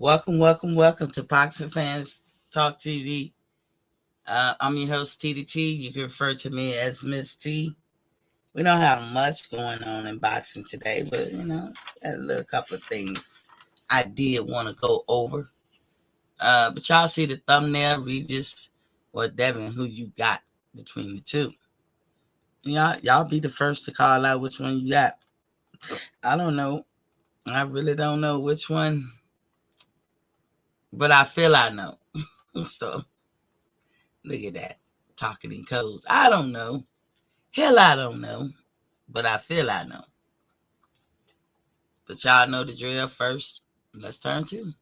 Welcome to Boxing Fans Talk TV. I'm your host, TDT. You can refer to me as Miss T. We don't have much going on in boxing today, but got a little couple of things I did want to go over. But y'all see the thumbnail, Regis or Devin, who you got between the two. Y'all be the first to call out which one you got. I don't know. I really don't know which one, but I feel I know. So look at that. Talking in codes. I don't know. Hell, I don't know. But I feel I know. But y'all know the drill first. Let's turn to.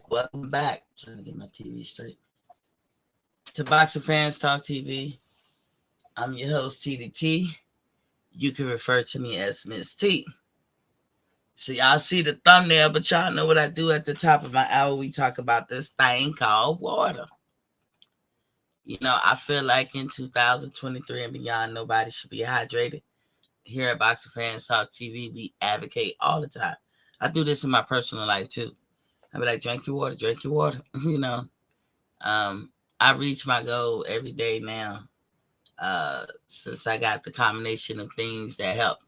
Welcome back. Trying to get my TV straight. To Boxing Fans Talk TV. I'm your host, TDT. You can refer to me as Miss T. So y'all see the thumbnail, but y'all know what I do at the top of my hour. We talk about this thing called water. I feel like in 2023 and beyond, nobody should be hydrated. Here at Boxing Fans Talk TV, we advocate all the time. I do this in my personal life too. I be like, drink your water. I reach my goal every day now. Since I got the combination of things that help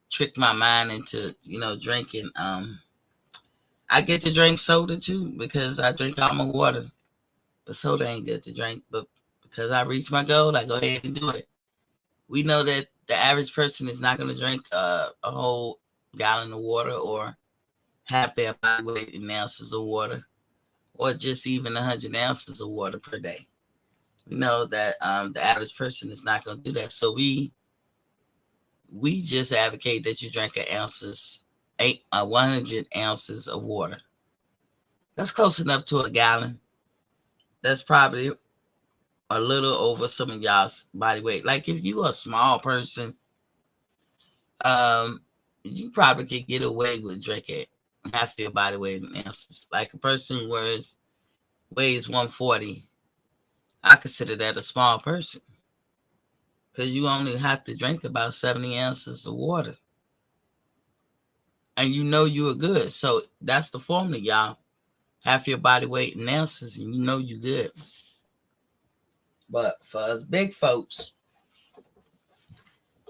trick my mind into, drinking. I get to drink soda too because I drink all my water. But soda ain't good to drink. But because I reach my goal, I go ahead and do it. We know that the average person is not going to drink a whole gallon of water or half their body weight in ounces of water, or just even 100 ounces of water per day. We know that the average person is not going to do that. So we just advocate that you drink 100 ounces of water. That's close enough to a gallon. That's probably a little over some of y'all's body weight. Like if you a small person, you probably could get away with drinking half your body weight in ounces. Like a person who weighs 140, I consider that a small person because you only have to drink about 70 ounces of water. And you are good. So that's the formula, y'all. Half your body weight in ounces and you're good. But for us big folks,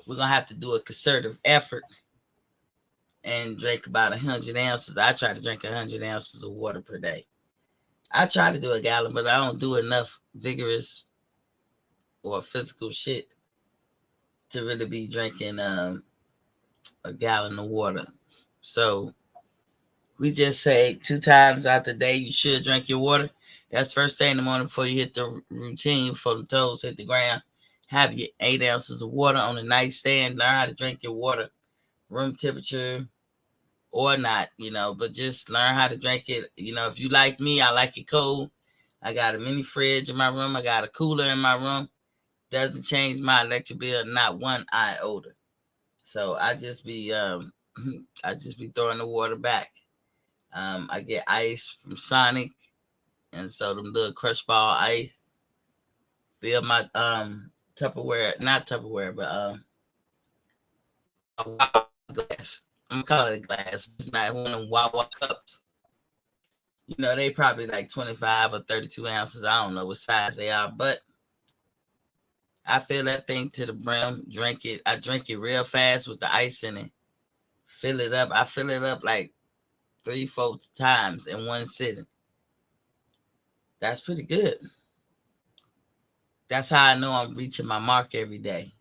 we're going to have to do a concerted effort and drink about 100 ounces. I try to drink 100 ounces of water per day. I try to do a gallon, but I don't do enough vigorous or physical shit to really be drinking a gallon of water. So we just say 2 times out the day you should drink your water. That's first thing in the morning before you hit the routine, before the toes hit the ground. Have your 8 ounces of water on the nightstand. Learn how to drink your water room temperature or not, but just learn how to drink it. If you like me, I like it cold. I got a mini fridge in my room. I got a cooler in my room. Doesn't change my electric bill not one iota. So I just be I just be throwing the water back. I get ice from Sonic, and so them little crush ball ice. Fill my Tupperware, not Tupperware, but a glass. I'm gonna call it a glass. It's not one of them Wawa cups. They probably like 25 or 32 ounces. I don't know what size they are, but I fill that thing to the brim, drink it. I drink it real fast with the ice in it. Fill it up. I fill it up like 3-4 times in one sitting. That's pretty good. That's how I know I'm reaching my mark every day.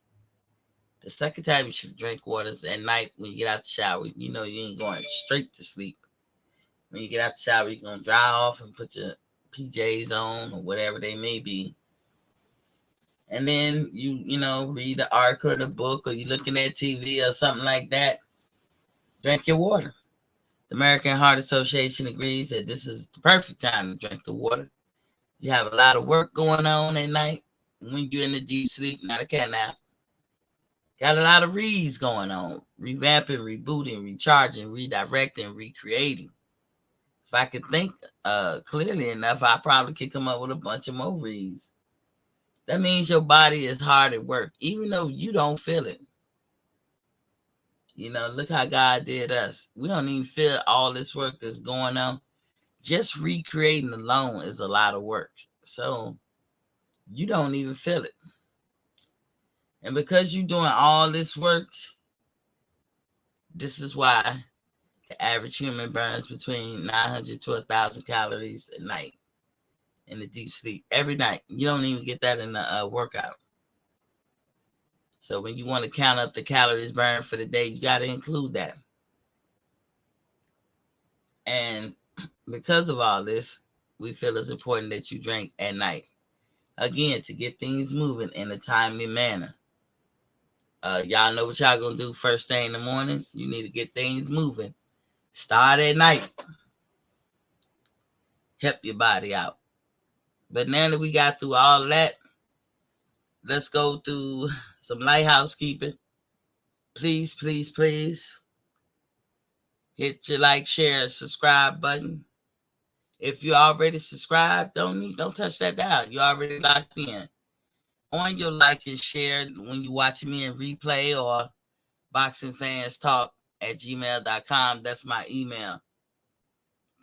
The second time you should drink water is at night when you get out the shower. You ain't going straight to sleep. When you get out the shower, you're going to dry off and put your PJs on or whatever they may be. And then you read the article or the book, or you're looking at TV or something like that. Drink your water. The American Heart Association agrees that this is the perfect time to drink the water. You have a lot of work going on at night when you're in the deep sleep, not a cat nap. Got a lot of reads going on. Revamping, rebooting, recharging, redirecting, recreating. If I could think clearly enough, I probably could come up with a bunch of more reads. That means your body is hard at work, even though you don't feel it. Look how God did us. We don't even feel all this work that's going on. Just recreating alone is a lot of work. So you don't even feel it. And because you're doing all this work, this is why the average human burns between 900 to 1,000 calories a night in the deep sleep. Every night. You don't even get that in a workout. So when you want to count up the calories burned for the day, you got to include that. And because of all this, we feel it's important that you drink at night. Again, to get things moving in a timely manner. Y'all know what y'all going to do first thing in the morning? You need to get things moving. Start at night. Help your body out. But now that we got through all that, let's go through some light housekeeping. Please, please, please hit your like, share, subscribe button. If you already subscribed, don't touch that dial. You already locked in. On your like and share when you're watching me in replay or boxingfanstalk@gmail.com. That's my email.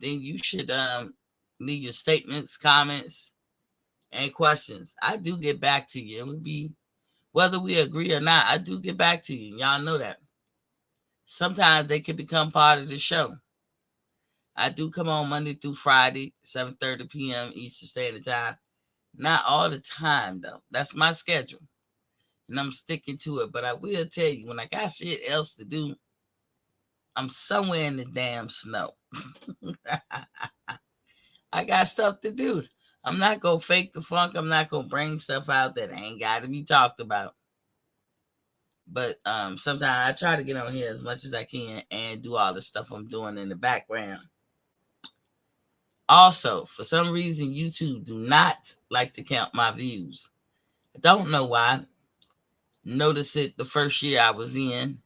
Then you should leave your statements, comments, and questions. I do get back to you. It would be whether we agree or not. I do get back to you. Y'all know that. Sometimes they can become part of the show. I do come on Monday through Friday, 7:30 p.m. Eastern Standard Time. Not all the time, though. That's my schedule. And I'm sticking to it. But I will tell you, when I got shit else to do, I'm somewhere in the damn snow. I got stuff to do. I'm not going to fake the funk. I'm not going to bring stuff out that ain't got to be talked about. But sometimes I try to get on here as much as I can and do all the stuff I'm doing in the background. Also, for some reason, YouTube do not like to count my views. I don't know why. Notice it the first year I was in.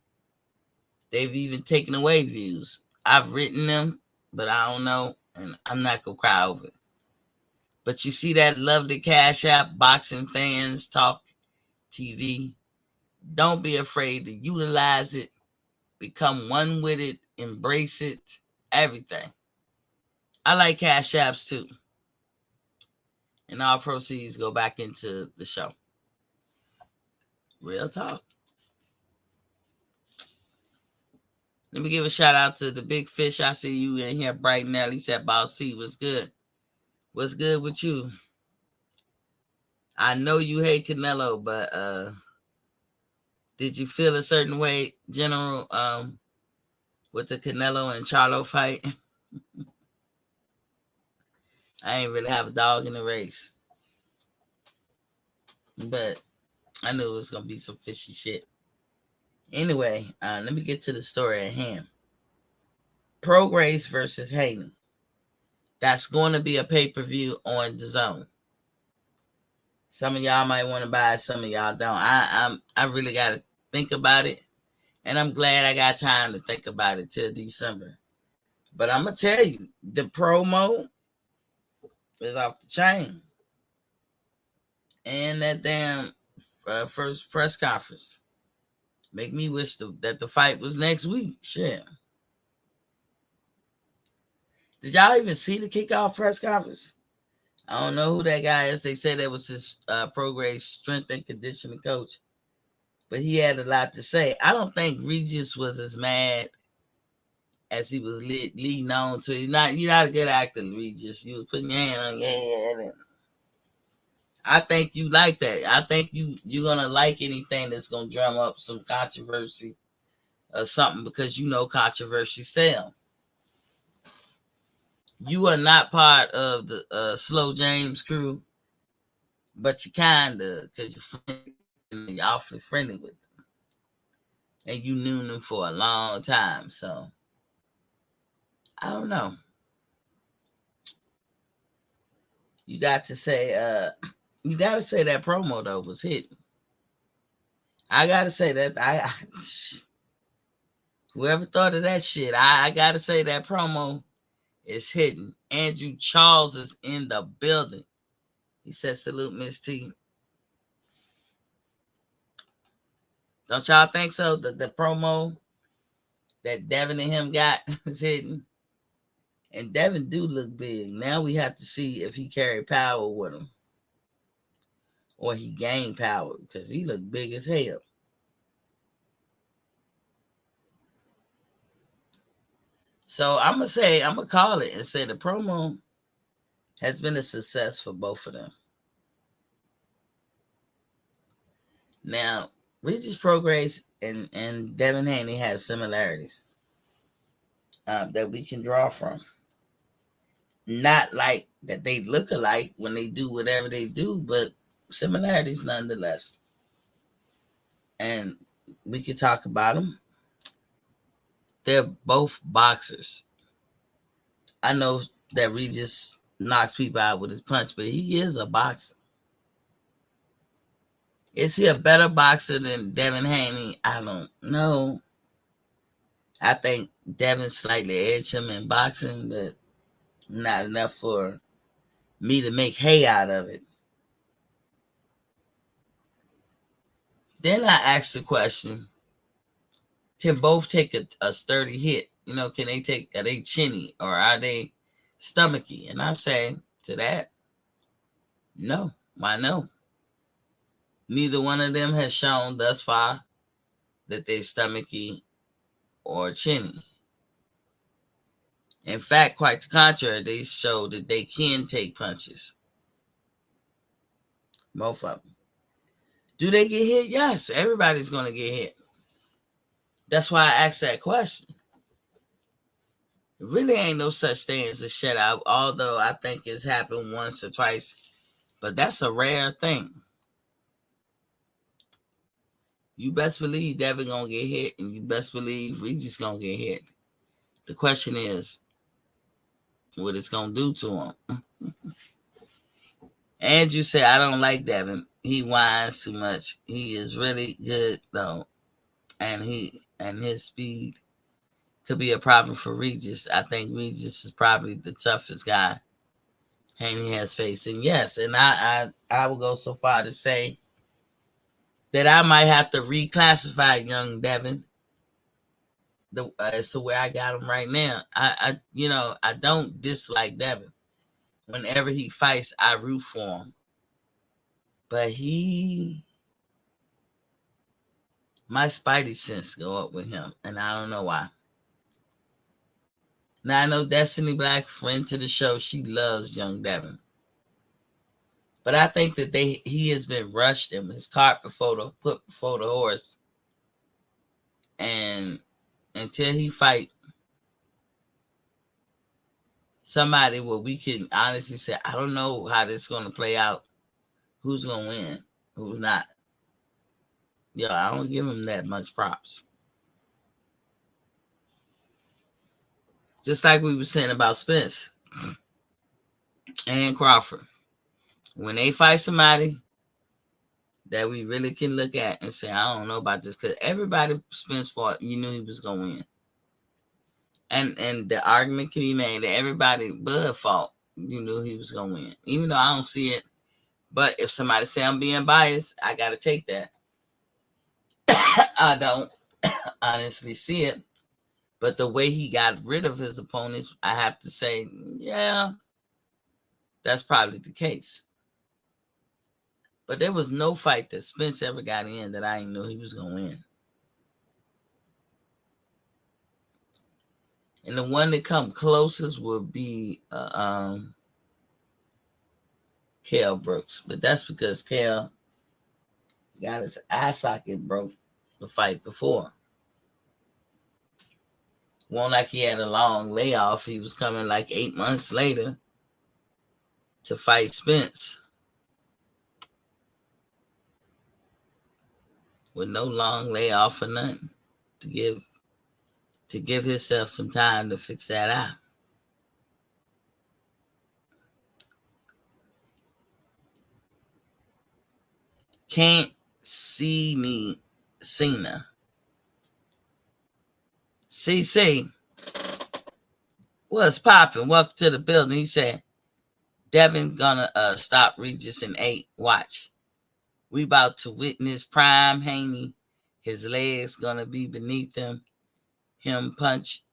They've even taken away views. I've written them, but I don't know, and I'm not going to cry over it. But you see that lovely Cash App, Boxing Fans Talk TV? Don't be afraid to utilize it. Become one with it. Embrace it. Everything. I like Cash Apps too. And all proceeds go back into the show. Real talk. Let me give a shout out to the big fish. I see you in here bright and early. Said Boss T, what's good? What's good with you? I know you hate Canelo, but did you feel a certain way, General, with the Canelo and Charlo fight? I ain't really have a dog in the race. But I knew it was going to be some fishy shit. Anyway, let me get to the story at hand. Prograis versus Haney. That's going to be a pay-per-view on the Zone. Some of y'all might want to buy it, some of y'all don't. I really got to think about it, and I'm glad I got time to think about it till December. But I'm gonna tell you, the promo is off the chain, and that damn first press conference make me wish that the fight was next week. Shit. Did y'all even see the kickoff press conference? I don't know who that guy is. They said that was his Prograis strength and conditioning coach, but he had a lot to say. I don't think Regis was as mad as he was leading on to. You're not a good actor, Regis. You was putting your hand on your head. And I think you like that. I think you're gonna like anything that's gonna drum up some controversy or something, because you know controversy sells. You are not part of the Slow James crew, but you kinda, because you're awfully friendly with them, and you knew them for a long time. So I don't know. You got to say that promo though was hitting. I gotta say that whoever thought of that shit, I gotta say that promo is hitting. Andrew Charles is in the building. He said, "Salute, Miss T." Don't y'all think so? The promo that Devin and him got is hitting. And Devin do look big. Now we have to see if he carry power with him, or he gained power, because he looked big as hell. So I'm gonna call it and say the promo has been a success for both of them. Now, Regis Prograis and Devin Haney has similarities that we can draw from. Not like that they look alike when they do whatever they do, but similarities nonetheless. And we could talk about them. They're both boxers. I know that Regis knocks people out with his punch, but he is a boxer. Is he a better boxer than Devin Haney? I don't know. I think Devin slightly edged him in boxing, but not enough for me to make hay out of it. Then I asked the question, can both take a sturdy hit? Can they are they chinny or are they stomachy? And I say to that, no. Why no? Neither one of them has shown thus far that they're stomachy or chinny. In fact, quite the contrary, they show that they can take punches. Both of them. Do they get hit? Yes, everybody's going to get hit. That's why I asked that question. It really ain't no such thing as a shutout, although I think it's happened once or twice, but that's a rare thing. You best believe Devin gonna get hit, and you best believe Regis gonna get hit. The question is, what it's gonna do to him. Andrew said, I don't like Devin. He whines too much. He is really good though, and his speed could be a problem for Regis. I think Regis is probably the toughest guy Haney has faced. And yes, and I will go so far to say that I might have to reclassify young Devin as to where I got him right now. I don't dislike Devin. Whenever he fights, I root for him. But my spidey sense go up with him, and I don't know why. Now I know Destiny Black, friend to the show, she loves young Devin. But I think that he has been rushed in his cart put before the horse. And until he fight somebody where we can honestly say, I don't know how this is going to play out. Who's going to win? Who's not? Yeah, I don't give him that much props. Just like we were saying about Spence and Crawford. When they fight somebody that we really can look at and say, I don't know about this, because everybody Spence fought, you knew he was going to win. And the argument can be made that everybody Bud fought, you knew he was going to win. Even though I don't see it. But if somebody say I'm being biased, I got to take that. I don't honestly see it. But the way he got rid of his opponents, I have to say, yeah, that's probably the case. But there was no fight that Spence ever got in that I didn't know he was going to win. And the one that come closest would be Kell Brooks. But that's because Kell got his eye socket broke the fight before. One like he had a long layoff. He was coming like 8 months later to fight Spence with no long layoff or nothing to give himself some time to fix that eye. Can't see me, Cena. CC, what's popping? Welcome to the building. He said, Devin gonna stop Regis in 8. Watch. We about to witness prime Haney. His legs gonna be beneath him. Him punch.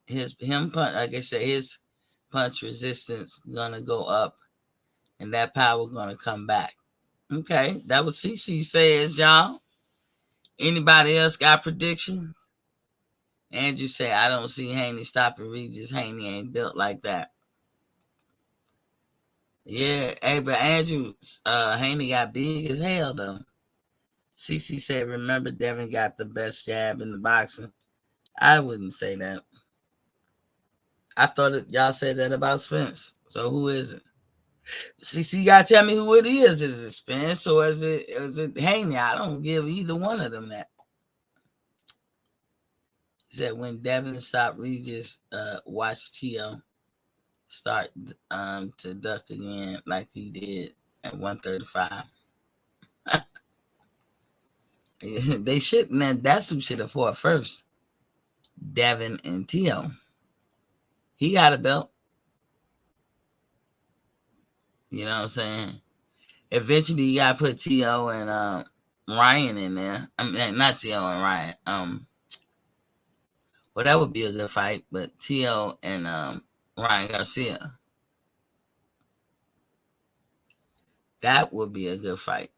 Like I said, his punch resistance gonna go up, and that power gonna come back. Okay, that what CC says, y'all. Anybody else got predictions? Andrew said, I don't see Haney stopping Regis. Haney ain't built like that. Yeah, hey, but Andrew, Haney got big as hell, though. CC said, remember Devin got the best jab in the boxing. I wouldn't say that. I thought y'all said that about Spence. So who is it? CC, you gotta tell me who it is. Is it Spence or is it Haney? I don't give either one of them that. He said when Devin stopped Regis, watch T.O. start to duck again like he did at 135. They shouldn't. That's who should have fought first. Devin and T.O. He got a belt. You know what I'm saying? Eventually, you gotta put T.O. and Ryan in there. I mean, not T.O. and Ryan. Well, that would be a good fight, but T.O. and Ryan Garcia. That would be a good fight.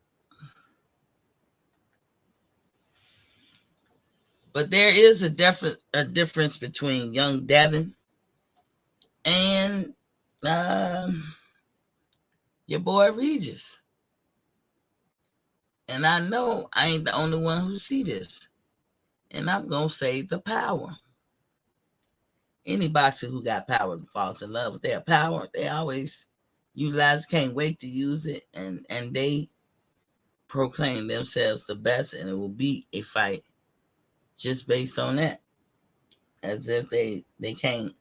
But there is a difference between young Devin and your boy Regis. And I know I ain't the only one who see this. And I'm going to say the power. Any boxer who got power falls in love with their power. They always utilize, can't wait to use it. And they proclaim themselves the best, and it will be a fight just based on that. As if they can't.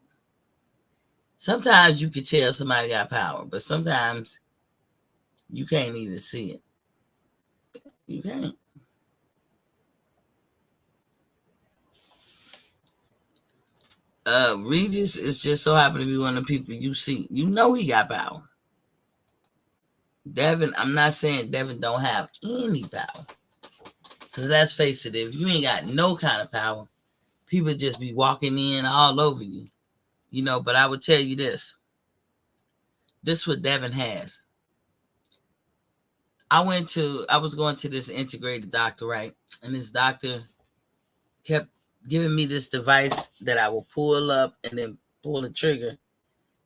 Sometimes you can tell somebody got power, but sometimes you can't even see it. You can't. Regis is just so happen to be one of the people you see. You know he got power. Devin, I'm not saying Devin don't have any power. Because let's face it, if you ain't got no kind of power, people just be walking in all over you. You know, but I would tell you this. This is what Devin has. I was going to this integrated doctor, right? And this doctor kept giving me this device that I will pull up and then pull the trigger,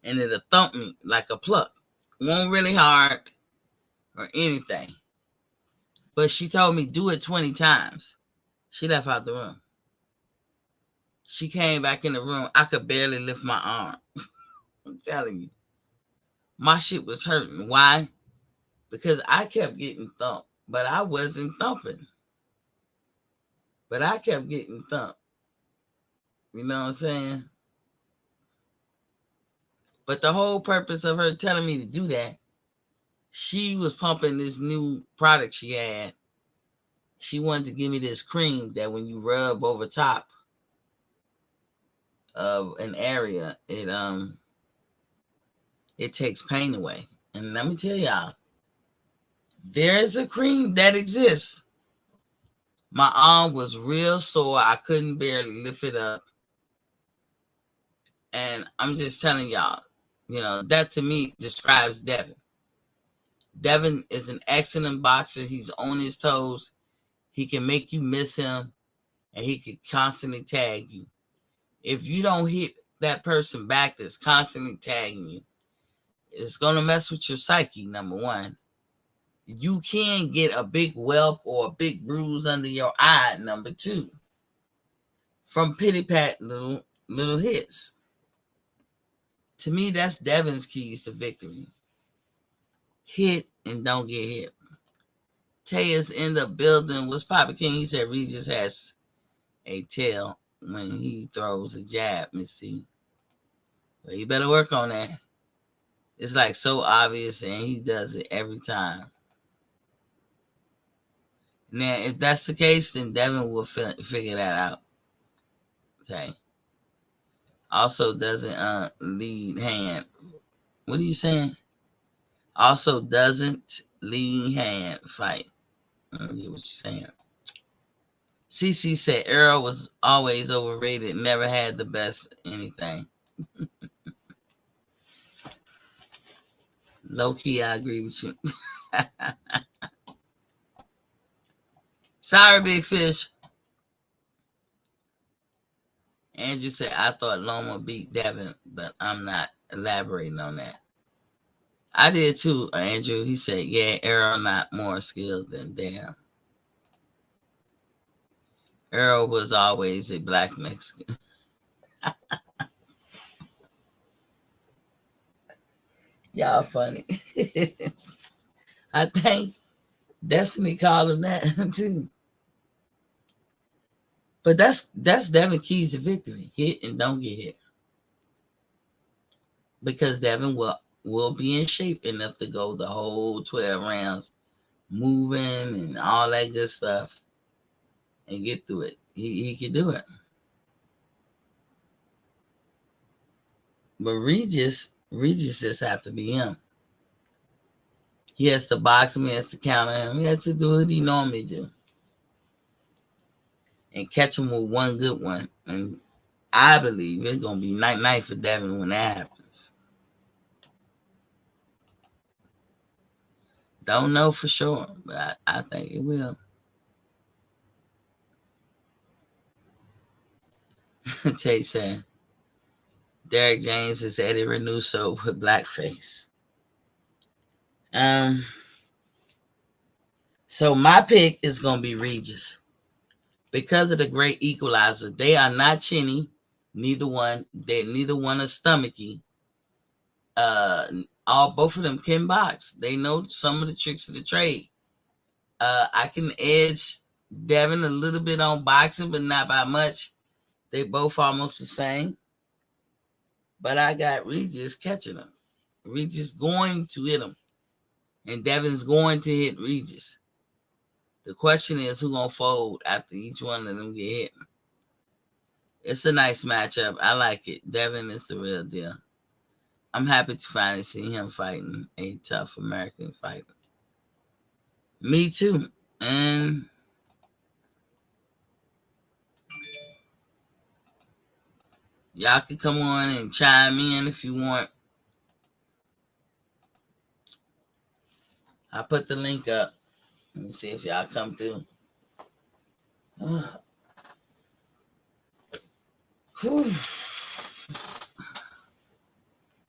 and it'll thump me like a pluck. It won't really hard or anything. But she told me do it 20 times. She left out the room. She came back in the room. I could barely lift my arm. I'm telling you. My shit was hurting. Why? Because I kept getting thumped, but I wasn't thumping. But I kept getting thumped. You know what I'm saying? But the whole purpose of her telling me to do that, she was pumping this new product she had. She wanted to give me this cream that when you rub over top of an area, it takes pain away. And let me tell y'all, there's a cream that exists. My arm was real sore. I couldn't barely lift it up. And I'm just telling y'all, that to me describes Devin. Devin is an excellent boxer. He's on his toes. He can make you miss him, and he can constantly tag you. If you don't hit that person back that's constantly tagging you, it's going to mess with your psyche, number one. You can get a big whelp or a big bruise under your eye, number two, from pity-pat little hits. To me, that's Devin's keys to victory. Hit and don't get hit. Taya's in the building. What's Papa King? He said Regis has a tail when he throws a jab, Miss C. Well, you better work on that. It's like so obvious, and he does it every time. Now, if that's the case, then Devin will figure that out. Okay. Also doesn't lead hand. What are you saying? Also doesn't lead hand fight. I don't get what you're saying. CC said Earl was always overrated, never had the best anything. Low key, I agree with you. Sorry, Big Fish. Andrew said, I thought Loma beat Devin, but I'm not elaborating on that. I did too, Andrew. He said, yeah, Earl not more skilled than Dan. Earl was always a black Mexican. Y'all funny. I think Destiny called him that too. But that's Devin keys to victory. Hit and don't get hit. Because Devin will be in shape enough to go the whole 12 rounds, moving and all that good stuff, and get through it. He can do it. But Regis just have to be him. He has to box him, he has to counter him, he has to do what he normally do. And catch him with one good one. And I believe it's going to be night for Devin when that happens. Don't know for sure, but I think it will. Tate said, Derek James is Eddie Renuso with blackface. So my pick is going to be Regis. Because of the great equalizer, they are not chinny. Neither one are stomachy. Both of them can box. They know some of the tricks of the trade. I can edge Devin a little bit on boxing, but not by much. They both almost the same. But I got Regis catching him. Regis going to hit him. And Devin's going to hit Regis. The question is who's going to fold after each one of them get hit. It's a nice matchup. I like it. Devin is the real deal. I'm happy to finally see him fighting a tough American fighter. Me too. And y'all can come on and chime in if you want. I put the link up. Let me see if y'all come through. I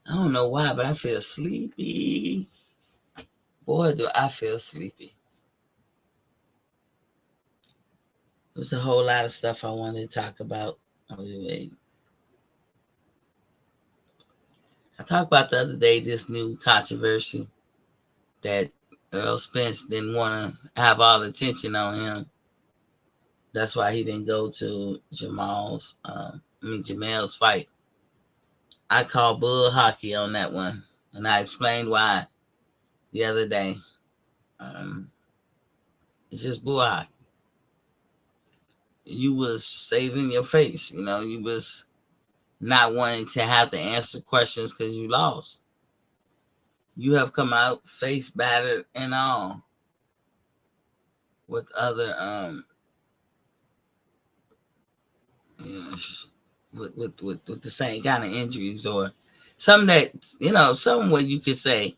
don't know why, but I feel sleepy. Boy, do I feel sleepy. There's a whole lot of stuff I wanted to talk about. I talked about the other day this new controversy that Earl Spence didn't want to have all the attention on him. That's why he didn't go to Jamel's fight. I called bull hockey on that one, and I explained why the other day. Um, it's just bull hockey. You was saving your face, you was not wanting to have to answer questions because you lost. You have come out face battered and all with other you know, with the same kind of injuries, or some that some where you could say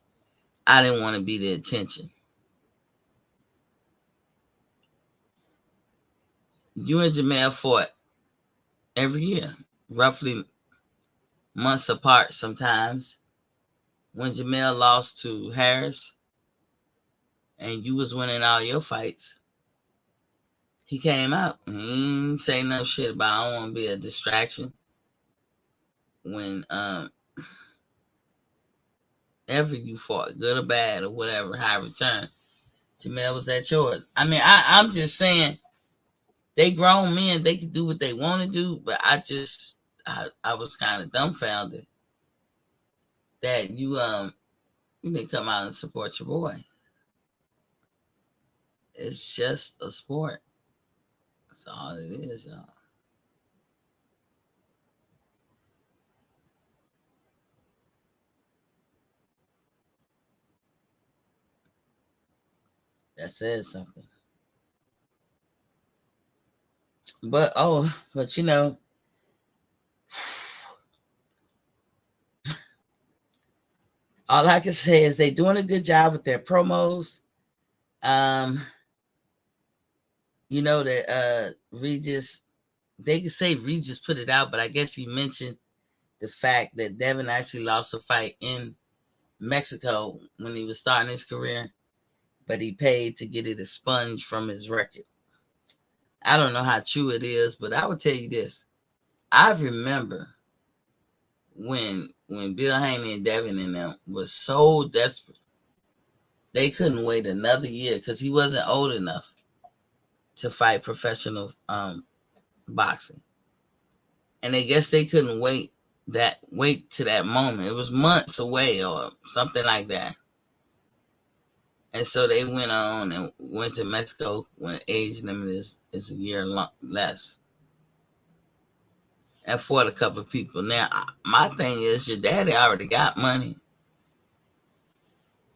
I didn't want to be the attention. You and Jamel fought every year, roughly months apart sometimes. When Jamel lost to Harris and you was winning all your fights, he came out and he didn't say no shit about I don't want to be a distraction. When ever you fought, good or bad or whatever, high return, Jamel was at yours. I mean, I'm just saying, they grown men, they can do what they want to do, but I was kind of dumbfounded that you didn't come out and support your boy. It's just a sport. That's all it is, y'all. That says something. But all I can say is they're doing a good job with their promos. That Regis, they could say Regis put it out, but I guess he mentioned the fact that Devin actually lost a fight in Mexico when he was starting his career, but he paid to get it expunged from his record. I don't know how true it is, but I would tell you this. I remember when Bill Haney and Devin and them was so desperate, they couldn't wait another year because he wasn't old enough to fight professional boxing. And I guess they couldn't wait to that moment. It was months away or something like that. And so they went on and went to Mexico when age limit is a year less. And fought a couple of people. Now, my thing is, your daddy already got money.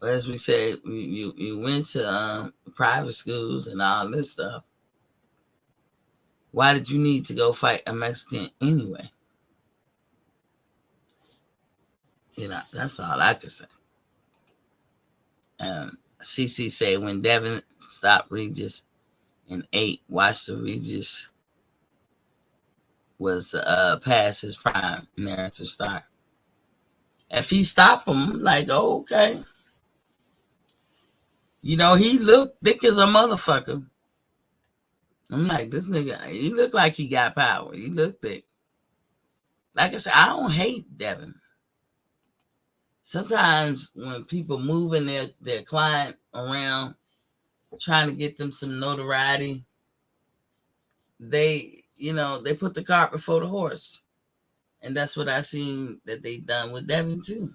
As we said, you went to private schools and all this stuff. Why did you need to go fight a Mexican anyway? That's all I could say. CC say when Devin stopped Regis in 8, watch the Regis was past his prime narrative start. If he stopped him, like, oh, okay. He looked thick as a motherfucker. I'm like, this nigga, he looked like he got power. He looked thick. Like I said, I don't hate Devin. Sometimes when people moving their client around, trying to get them some notoriety, they put the cart before the horse. And that's what I seen that they done with Devin too.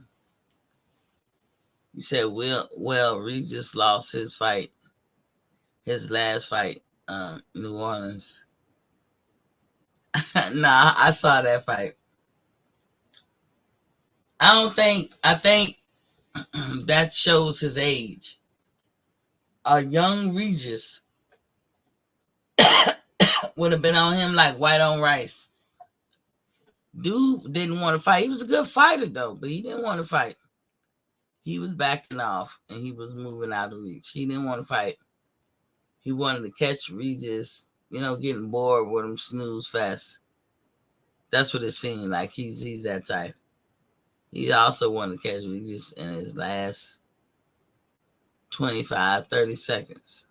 You said, well, Regis lost his last fight, New Orleans. Nah, I saw that fight. I think that shows his age. A young Regis would have been on him like white on rice. Dude didn't want to fight. He was a good fighter though, but he didn't want to fight. He was backing off and he was moving out of reach. He didn't want to fight. He wanted to catch Regis, getting bored with him snooze fast. That's what it seemed like. He's that type. He also wanted to catch Regis in his last 25, 30 seconds.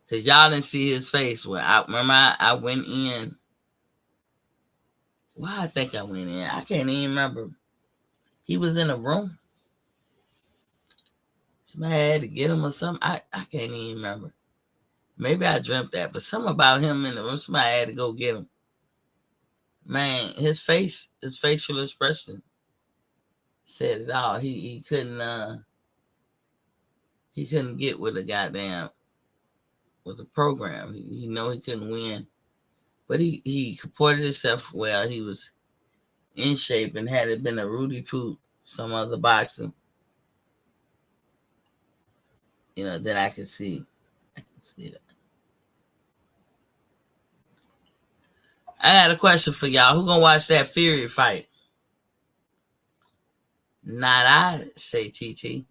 Because y'all didn't see his face. When I went in. Why I think I went in? I can't even remember. He was in a room. Somebody had to get him or something. I can't even remember. Maybe I dreamt that, but something about him in the room, somebody had to go get him. Man, his facial expression said it all. He couldn't get with the program. He know he couldn't win, but he comported himself well. He was in shape, and had it been a Rudy Poot, some other boxer, then I can see that. I got a question for y'all. Who gonna watch that Fury fight? Not I, say TT.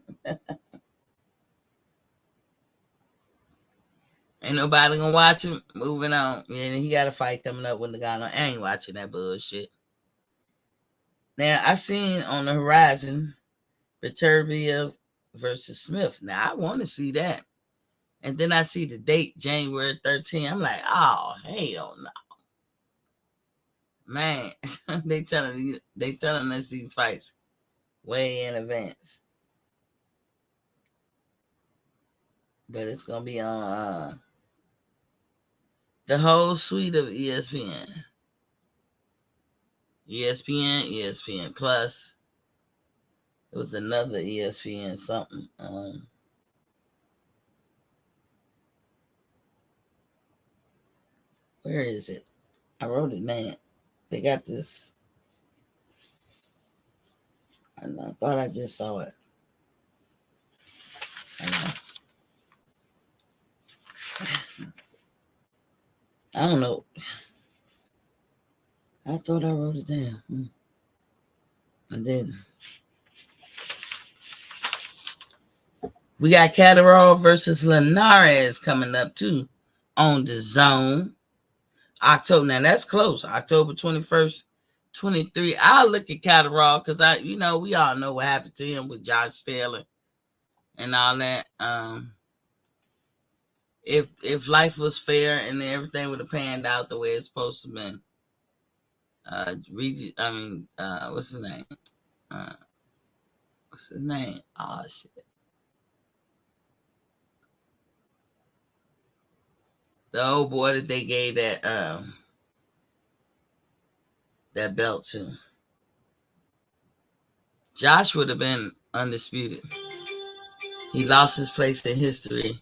Ain't nobody gonna watch him. Moving on. Yeah, he got a fight coming up with the guy. I ain't watching that bullshit. Now, I've seen on the horizon Beterbiev versus Smith. Now, I want to see that. And then I see the date, January 13th. I'm like, oh, hell no. Man, they telling us these fights way in advance. But it's going to be on the whole suite of ESPN. ESPN Plus. It was another ESPN something. Where is it? I wrote it down. They got this. I thought I just saw it. I don't know. I thought I wrote it down. I didn't. We got Catterall versus Linares coming up too on the Zone. October. Now that's close. October 21st, 23. I'll look at Catterall because we all know what happened to him with Josh Taylor and all that. If life was fair and everything would have panned out the way it's supposed to have been, what's his name? Oh shit. The old boy that they gave that belt to. Josh would have been undisputed. He lost his place in history.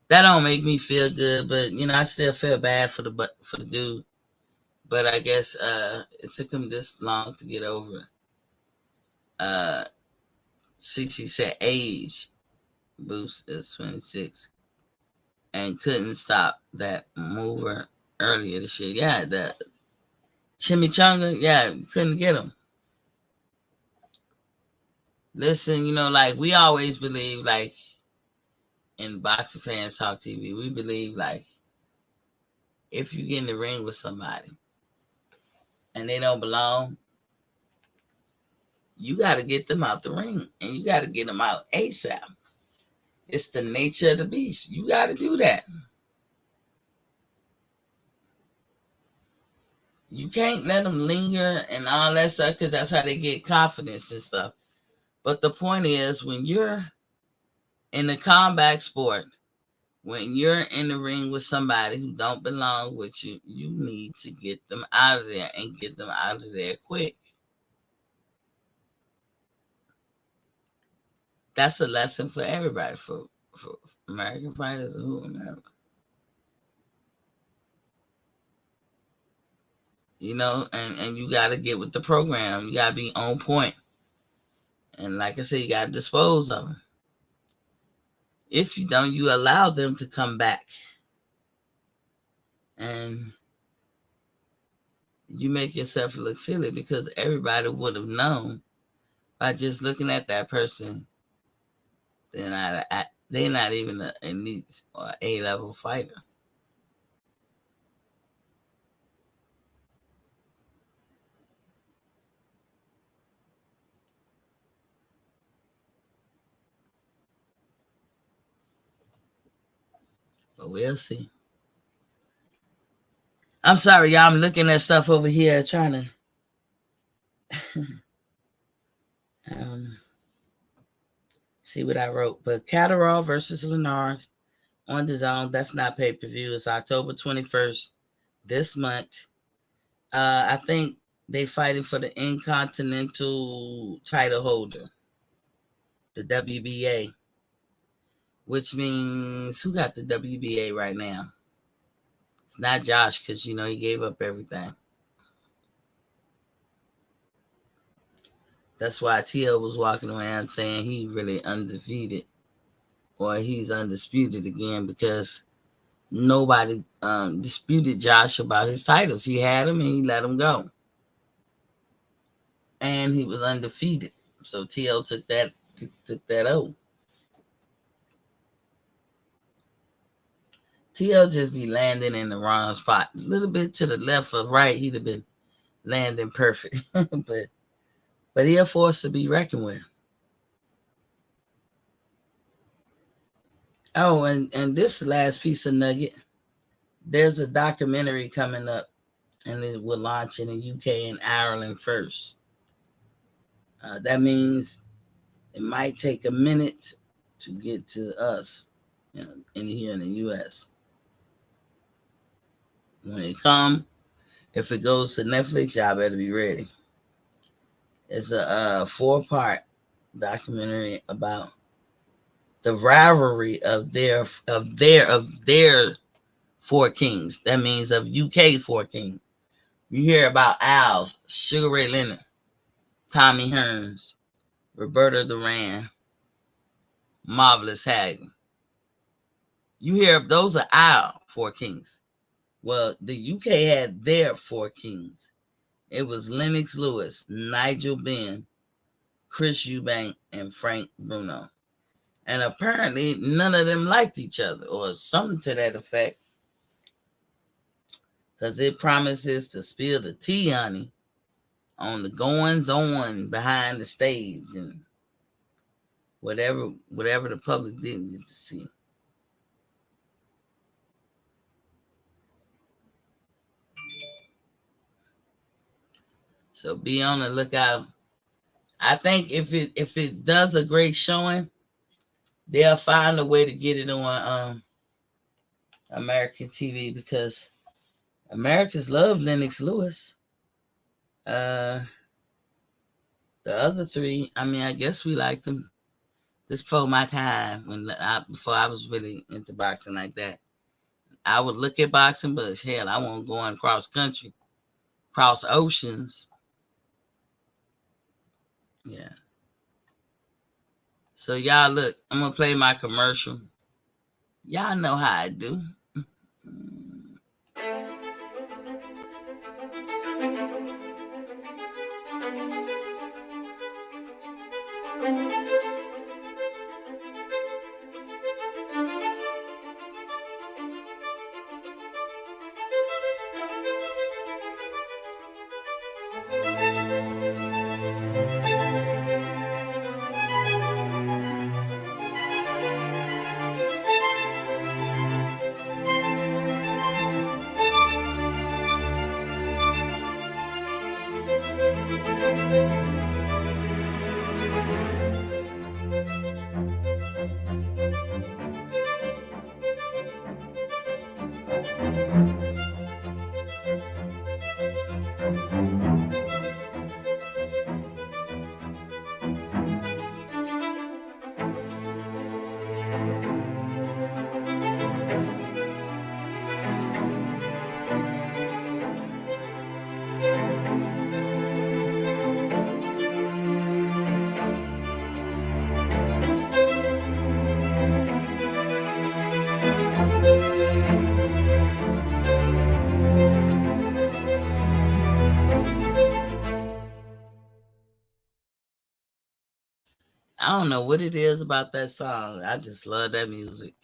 That don't make me feel good, but I still feel bad for the dude. But I guess it took him this long to get over. 60 said age boost is 26, and couldn't stop that mover earlier this year. Yeah, the chimichanga. Yeah, couldn't get him. Listen, like we always believe, like in Boxing Fans Talk TV, we believe like if you get in the ring with somebody and they don't belong, you got to get them out the ring, and you got to get them out ASAP. It's the nature of the beast. You got to do that. You can't let them linger and all that stuff because that's how they get confidence and stuff. But the point is, when you're in the combat sport, when you're in the ring with somebody who don't belong with you, you need to get them out of there and get them out of there quick. That's a lesson for everybody, for American fighters or whoever. And you got to get with the program. You got to be on point. And like I said, you got to dispose of them. If you don't, you allow them to come back. And you make yourself look silly because everybody would have known by just looking at that person. They're not even an elite or A-level fighter. But we'll see. I'm sorry, y'all. I'm looking at stuff over here trying to see what I wrote. But Catterall versus Linares, on the zone. That's not pay-per-view. It's October 21st this month. I think they fighting for the Intercontinental title holder, the WBA, which means who got the WBA right now? It's not Josh, because you know he gave up everything. That's why TL was walking around saying he really undefeated, or he's undisputed again, because nobody disputed Josh about his titles. He had him and he let him go. And he was undefeated. So TL took that O. TL just be landing in the wrong spot. A little bit to the left or right, he'd have been landing perfect. but he a force to be reckoned with. Oh, and this last piece of nugget, there's a documentary coming up, and it will launch in the UK and Ireland first. That means it might take a minute to get to us, in here in the US. When it comes, if it goes to Netflix, y'all better be ready. It's a 4-part documentary about the rivalry of their 4 kings. That means of UK 4 kings. You hear about Al's, Sugar Ray Leonard, Tommy Hearns, Roberta Duran, Marvelous Hagen. You hear those are our 4 kings. Well, the UK had their 4 kings. It was Lennox Lewis, Nigel Benn, Chris Eubank, and Frank Bruno. And apparently none of them liked each other, or something to that effect. Because it promises to spill the tea, honey, on the goings on behind the stage and whatever the public didn't get to see. So be on the lookout. I think if it does a great showing, they'll find a way to get it on American TV, because Americans love Lennox Lewis. The other 3, I mean, I guess we liked them. This before my time, before I was really into boxing like that. I would look at boxing, but hell, I won't go on cross country, cross oceans. Yeah. So y'all look, I'm gonna play my commercial. Y'all know how I do. I don't know what it is about that song. I just love that music.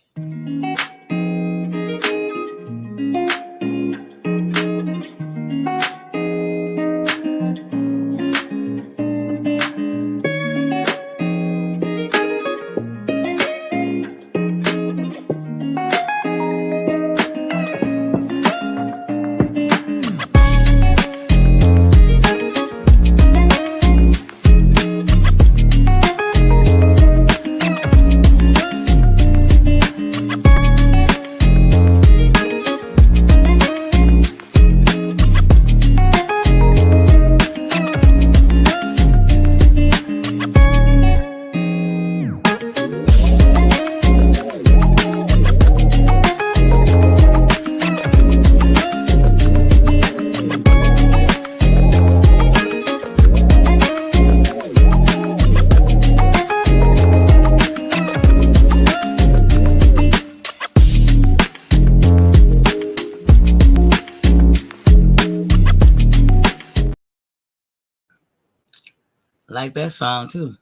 like that song too.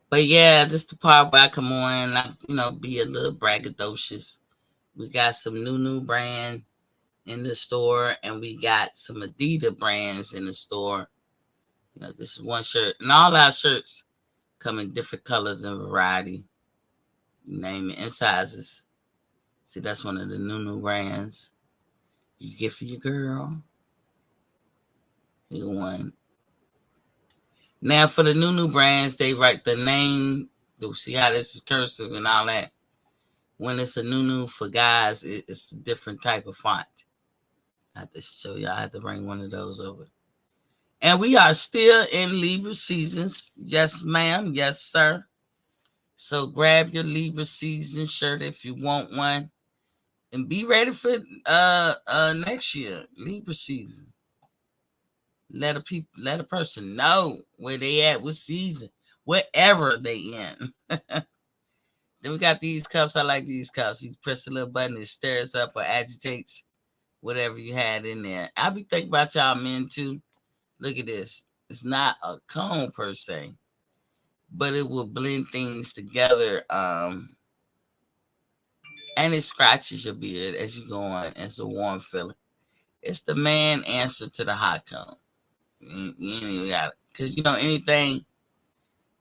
But yeah, this the part where I come on and I, be a little braggadocious. We got some new brand in the store, and we got some Adidas brands in the store. This is one shirt, and all our shirts come in different colors and variety. You name it, and sizes. See, that's one of the new brands you get for your girl. Here one. Now for the new brands, they write the name. You see how this is cursive and all that. When it's a new for guys, it's a different type of font. I have to show you. I have to bring one of those over. And we are still in Libra seasons. Yes, ma'am. Yes, sir. So grab your Libra season shirt if you want one. And be ready for next year, Libra season. Let a person know where they at, what season, wherever they in. Then we got these cups. I like these cups. You press the little button, it stirs up or agitates whatever you had in there. I be thinking about y'all men too. Look at this. It's not a cone per se, but it will blend things together. And it scratches your beard as you go on. It's a warm feeling. It's the man answer to the hot cone. You ain't even got it. Because anything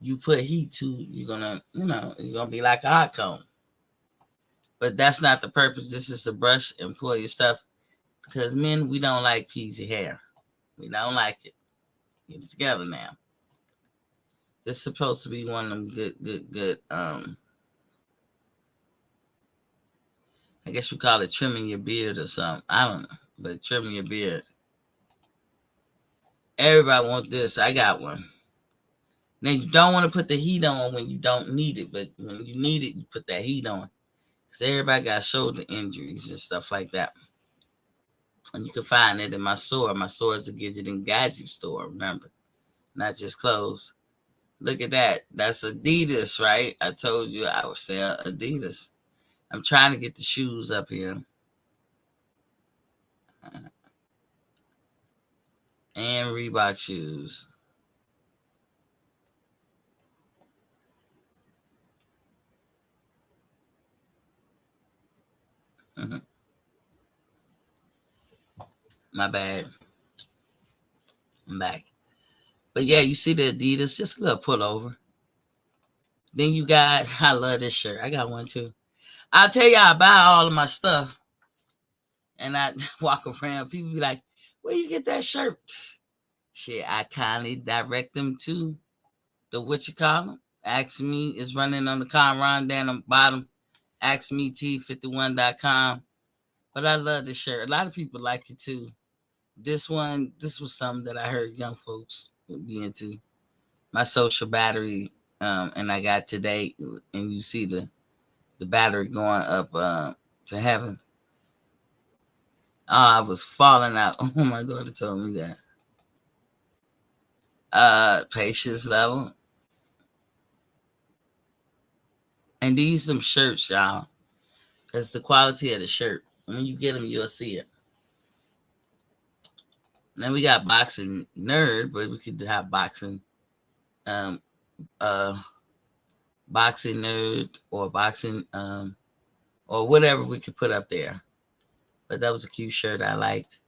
you put heat to, you're gonna be like a hot cone. But that's not the purpose. This is to brush and pull your stuff. Because men, we don't like peasy hair. We don't like it. Get it together now. This is supposed to be one of them good. I guess you call it trimming your beard or something. I don't know. But trimming your beard. Everybody want this. I got one. Now, you don't want to put the heat on when you don't need it. But when you need it, you put that heat on. Because everybody got shoulder injuries and stuff like that. And you can find it in my store. My store is a Gidget and Gadget store, remember. Not just clothes. Look at that. That's Adidas, right? I told you I would sell Adidas. I'm trying to get the shoes up here. And Reebok shoes. My bad. I'm back. But yeah, you see the Adidas, just a little pullover. Then you got, I love this shirt. I got one too. I'll tell you, I buy all of my stuff. And I walk around. People be like, where you get that shirt? Shit, I kindly direct them to the what you call them. Ask Me is running on the Conron down on the bottom. AskMeT51.com. But I love this shirt. A lot of people like it too. This was something that I heard young folks would be into. My social battery, and I got today, and you see the battery going up to heaven. Oh, I was falling out. Oh, my daughter told me that. Patience level. And these some shirts, y'all. That's the quality of the shirt. When you get them, you'll see it. Then we got boxing nerd, but we could have boxing boxing nerd or boxing or whatever we could put up there. But that was a cute shirt I liked.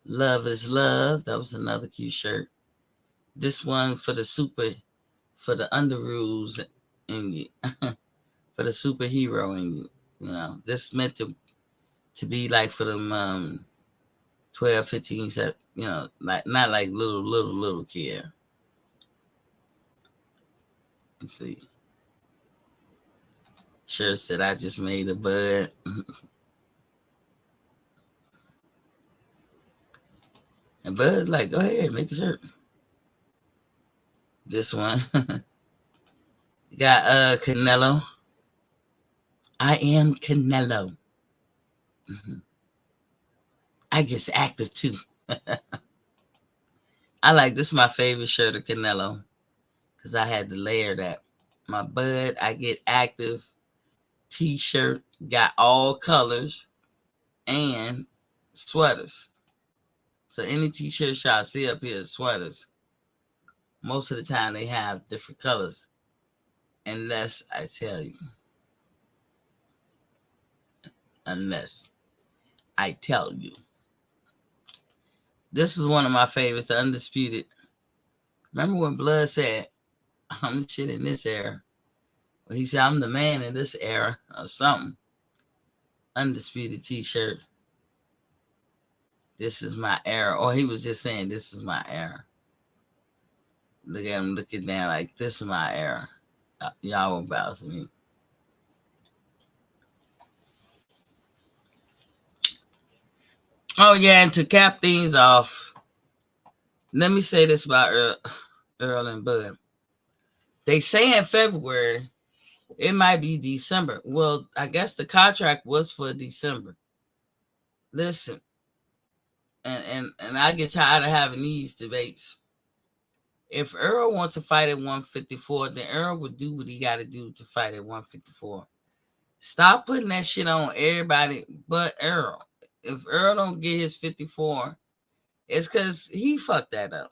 Love is Love. That was another cute shirt. This one for the underoos in you. For the superhero in you. This meant to be like for them 12, 15, like not like little kid. Let's see. Shirts that I just made a bud. And Bud like, go ahead, make a shirt. This one. Got Canelo. I am Canelo. Mm-hmm. I get active too. I like this. Is my favorite shirt of Canelo because I had to layer that. My Bud, I get active t-shirt, got all colors and sweaters. So any t-shirt y'all see up here is sweaters. Most of the time they have different colors. Unless I tell you. Unless I tell you. This is one of my favorites, the Undisputed. Remember when Blood said, I'm the shit in this era? Well, he said, I'm the man in this era or something. Undisputed t-shirt. This is my era. Or he was just saying, this is my era. Look at him looking down like, this is my era. Y'all won't bow to me. Oh, yeah, and to cap things off, let me say this about Earl and Bud. They say in February, it might be December. Well, I guess the contract was for December. Listen, and I get tired of having these debates. If Earl wants to fight at 154, then Earl would do what he got to do to fight at 154. Stop putting that shit on everybody but Earl. If Earl don't get his 54, it's because he fucked that up.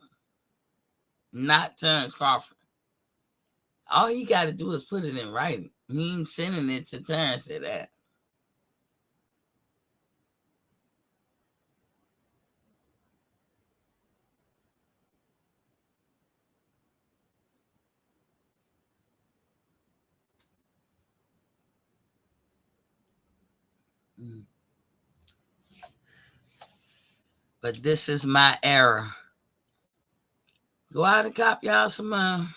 Not Terrence Crawford. All he got to do is put it in writing. He ain't sending it to Terrence at that. But this is my era. Go out and cop y'all some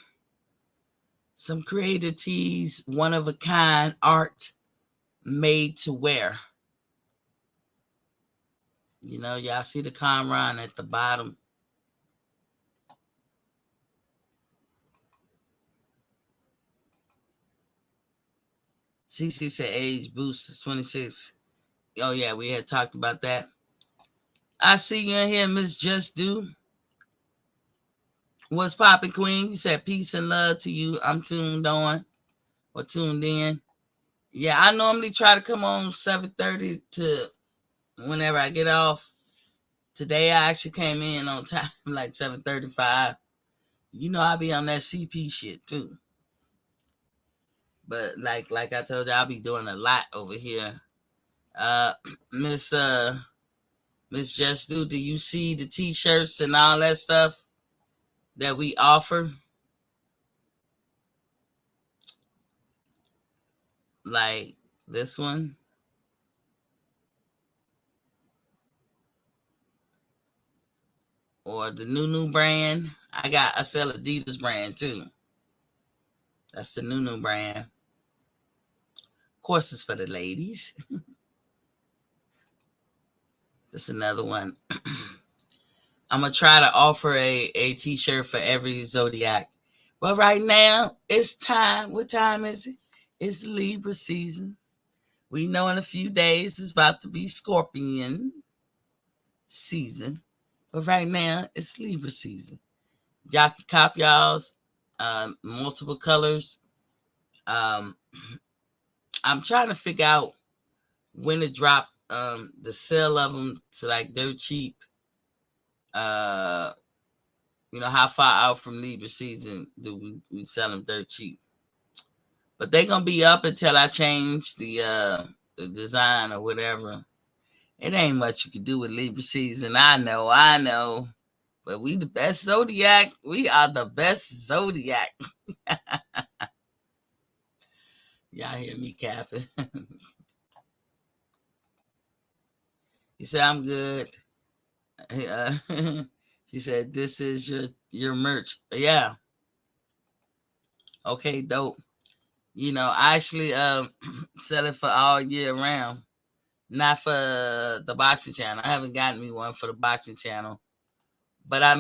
creative tees, one of a kind art made to wear. You know, y'all see the Comron at the bottom. CC said age boost is 26. Oh, yeah, we had talked about that. I see you in here, Miss Just Do. What's poppin', Queen? You said peace and love to you. I'm tuned on or tuned in. Yeah, I normally try to come on 7:30 to whenever I get off. Today I actually came in on time, like 7:35. You know I'll be on that CP shit too. But like I told you, I'll be doing a lot over here. Uh Miss Miss Just Do you see the t-shirts and all that stuff that we offer? Like this one. Or the new brand. I sell Adidas brand too. That's the new brand. Of course, it's for the ladies. That's another one. I'm gonna try to offer a t-shirt for every zodiac. But right now, it's time. What time is it? It's Libra season. We know in a few days it's about to be Scorpion season. But right now, it's Libra season. Y'all can cop y'all's multiple colors. Um, I'm trying to figure out when to drop the sale of them to like dirt cheap. Uh, you know, how far out from Libra season do we sell them dirt cheap? But they're gonna be up until I change the design or whatever. It ain't much you can do with Libra season. I know. But we the best zodiac. We are the best zodiac. Y'all hear me capping? You said I'm good. Uh, she said this is your merch. Yeah. Okay, dope. You know, I actually sell it for all year round. Not for the boxing channel. I haven't gotten me one for the boxing channel. But I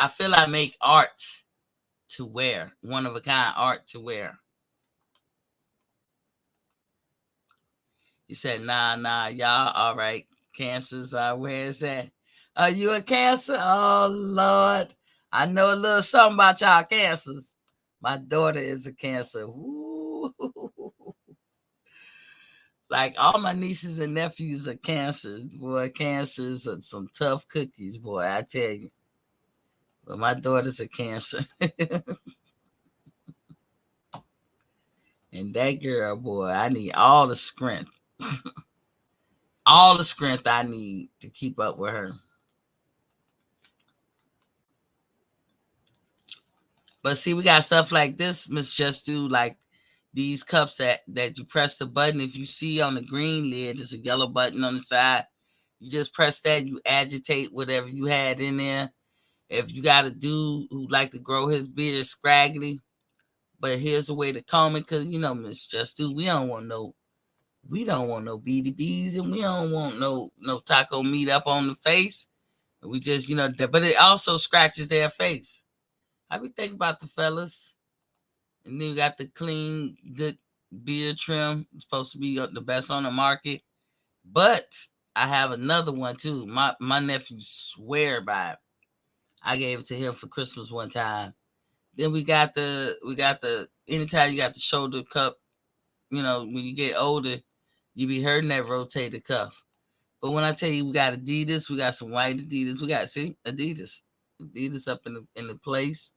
feel I make art to wear. One of a kind art to wear. He said, nah, y'all all right. Cancers are where is that? Are you a Cancer? Oh Lord. I know a little something about y'all Cancers. My daughter is a Cancer. Ooh. Like all my nieces and nephews are Cancers. Boy, Cancers are some tough cookies, boy, I tell you. But my daughter's a Cancer. And that girl, boy, I need all the strength. All the strength I need to keep up with her. But see, we got stuff like this, Miss Just Do, like these cups that you press the button. If you see on the green lid, there's a yellow button on the side. You just press that, you agitate whatever you had in there. If you got a dude who like to grow his beard scraggly, but here's the way to comb it, because Miss Just Do, we don't want no BDBs, and we don't want no taco meat up on the face. We just, but it also scratches their face. I be thinking about the fellas. And then you got the clean, good beard trim. It's supposed to be the best on the market. But I have another one too. My nephew swear by it. I gave it to him for Christmas one time. Then we got the anytime you got the shoulder cup, when you get older, you be hurting that rotated cuff. But when I tell you we got Adidas, we got some white Adidas. We got Adidas up in the place.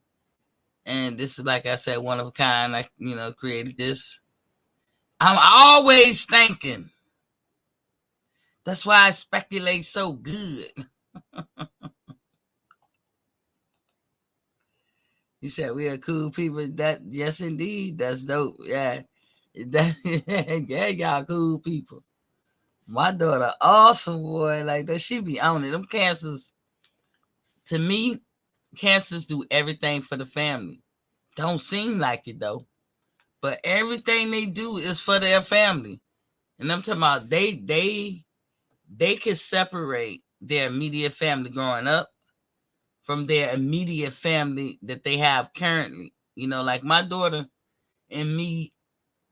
And this is, like I said, one of a kind. I created this. I'm always thinking. That's why I speculate so good. You said we are cool people. That yes, indeed, that's dope. Yeah, yeah, y'all cool people. My daughter, awesome boy, like that. She be on it. Them Cancers, to me, Cancers do everything for the family. Don't seem like it though, but everything they do is for their family. And I'm talking about they can separate their immediate family growing up from their immediate family that they have currently. Like my daughter and me,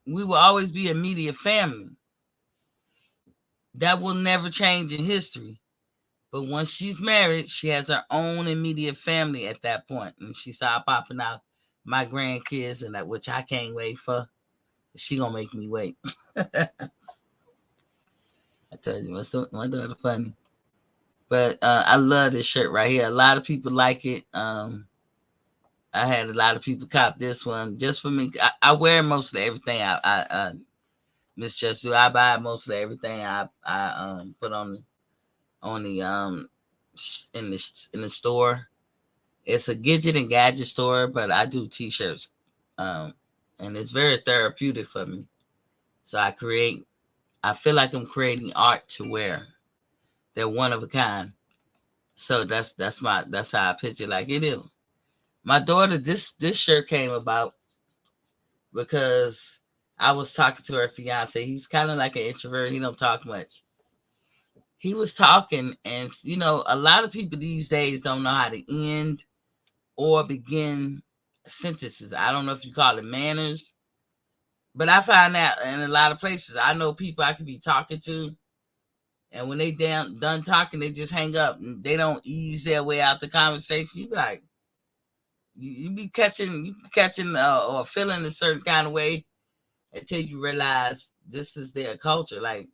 we will always be immediate family. That will never change in history. But once she's married, she has her own immediate family at that point. And she started popping out my grandkids, and that, which I can't wait for. She gonna make me wait. I tell you, my daughter funny. But I love this shirt right here. A lot of people like it. I had a lot of people cop this one just for me. I wear mostly everything. I Miss Chestu, I buy mostly everything I put on the in the store. It's a gadget store, but I do t-shirts, and it's very therapeutic for me. So I feel like I'm creating art to wear. They're one of a kind. So that's how I picture like it is. My daughter, this shirt came about because I was talking to her fiance. He's kind of like an introvert. He don't talk much. He was talking, and a lot of people these days don't know how to end or begin sentences. I don't know if you call it manners, but I find that in a lot of places. I know people I could be talking to, and when they done talking, they just hang up. And they don't ease their way out the conversation. You be like, you be catching or feeling a certain kind of way until you realize this is their culture. Like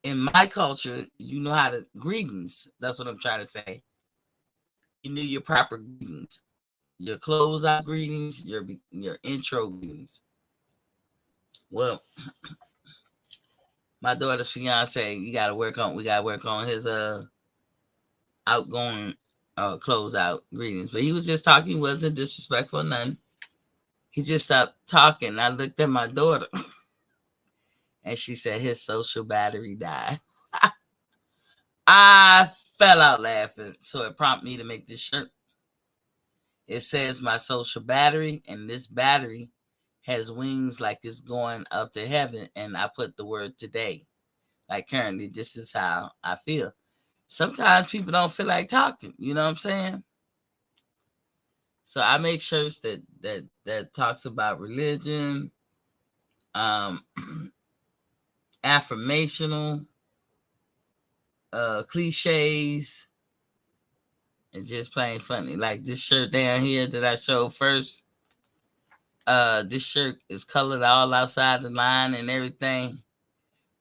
in my culture, you know how to greetings. That's what I'm trying to say. You knew your proper greetings, your closeout greetings, your intro greetings. Well, my daughter's fiance, we gotta work on his outgoing closeout greetings. But he was just talking, he wasn't disrespectful, none. He just stopped talking. I looked at my daughter and she said his social battery died. I fell out laughing. So it prompted me to make this shirt. It says my social battery, and this battery has wings like it's going up to heaven. And I put the word today. Like currently, this is how I feel. Sometimes people don't feel like talking. You know what I'm saying? So I make shirts that talks about religion, affirmational, cliches, and just plain funny. Like this shirt down here that I showed first. This shirt is colored all outside the line and everything,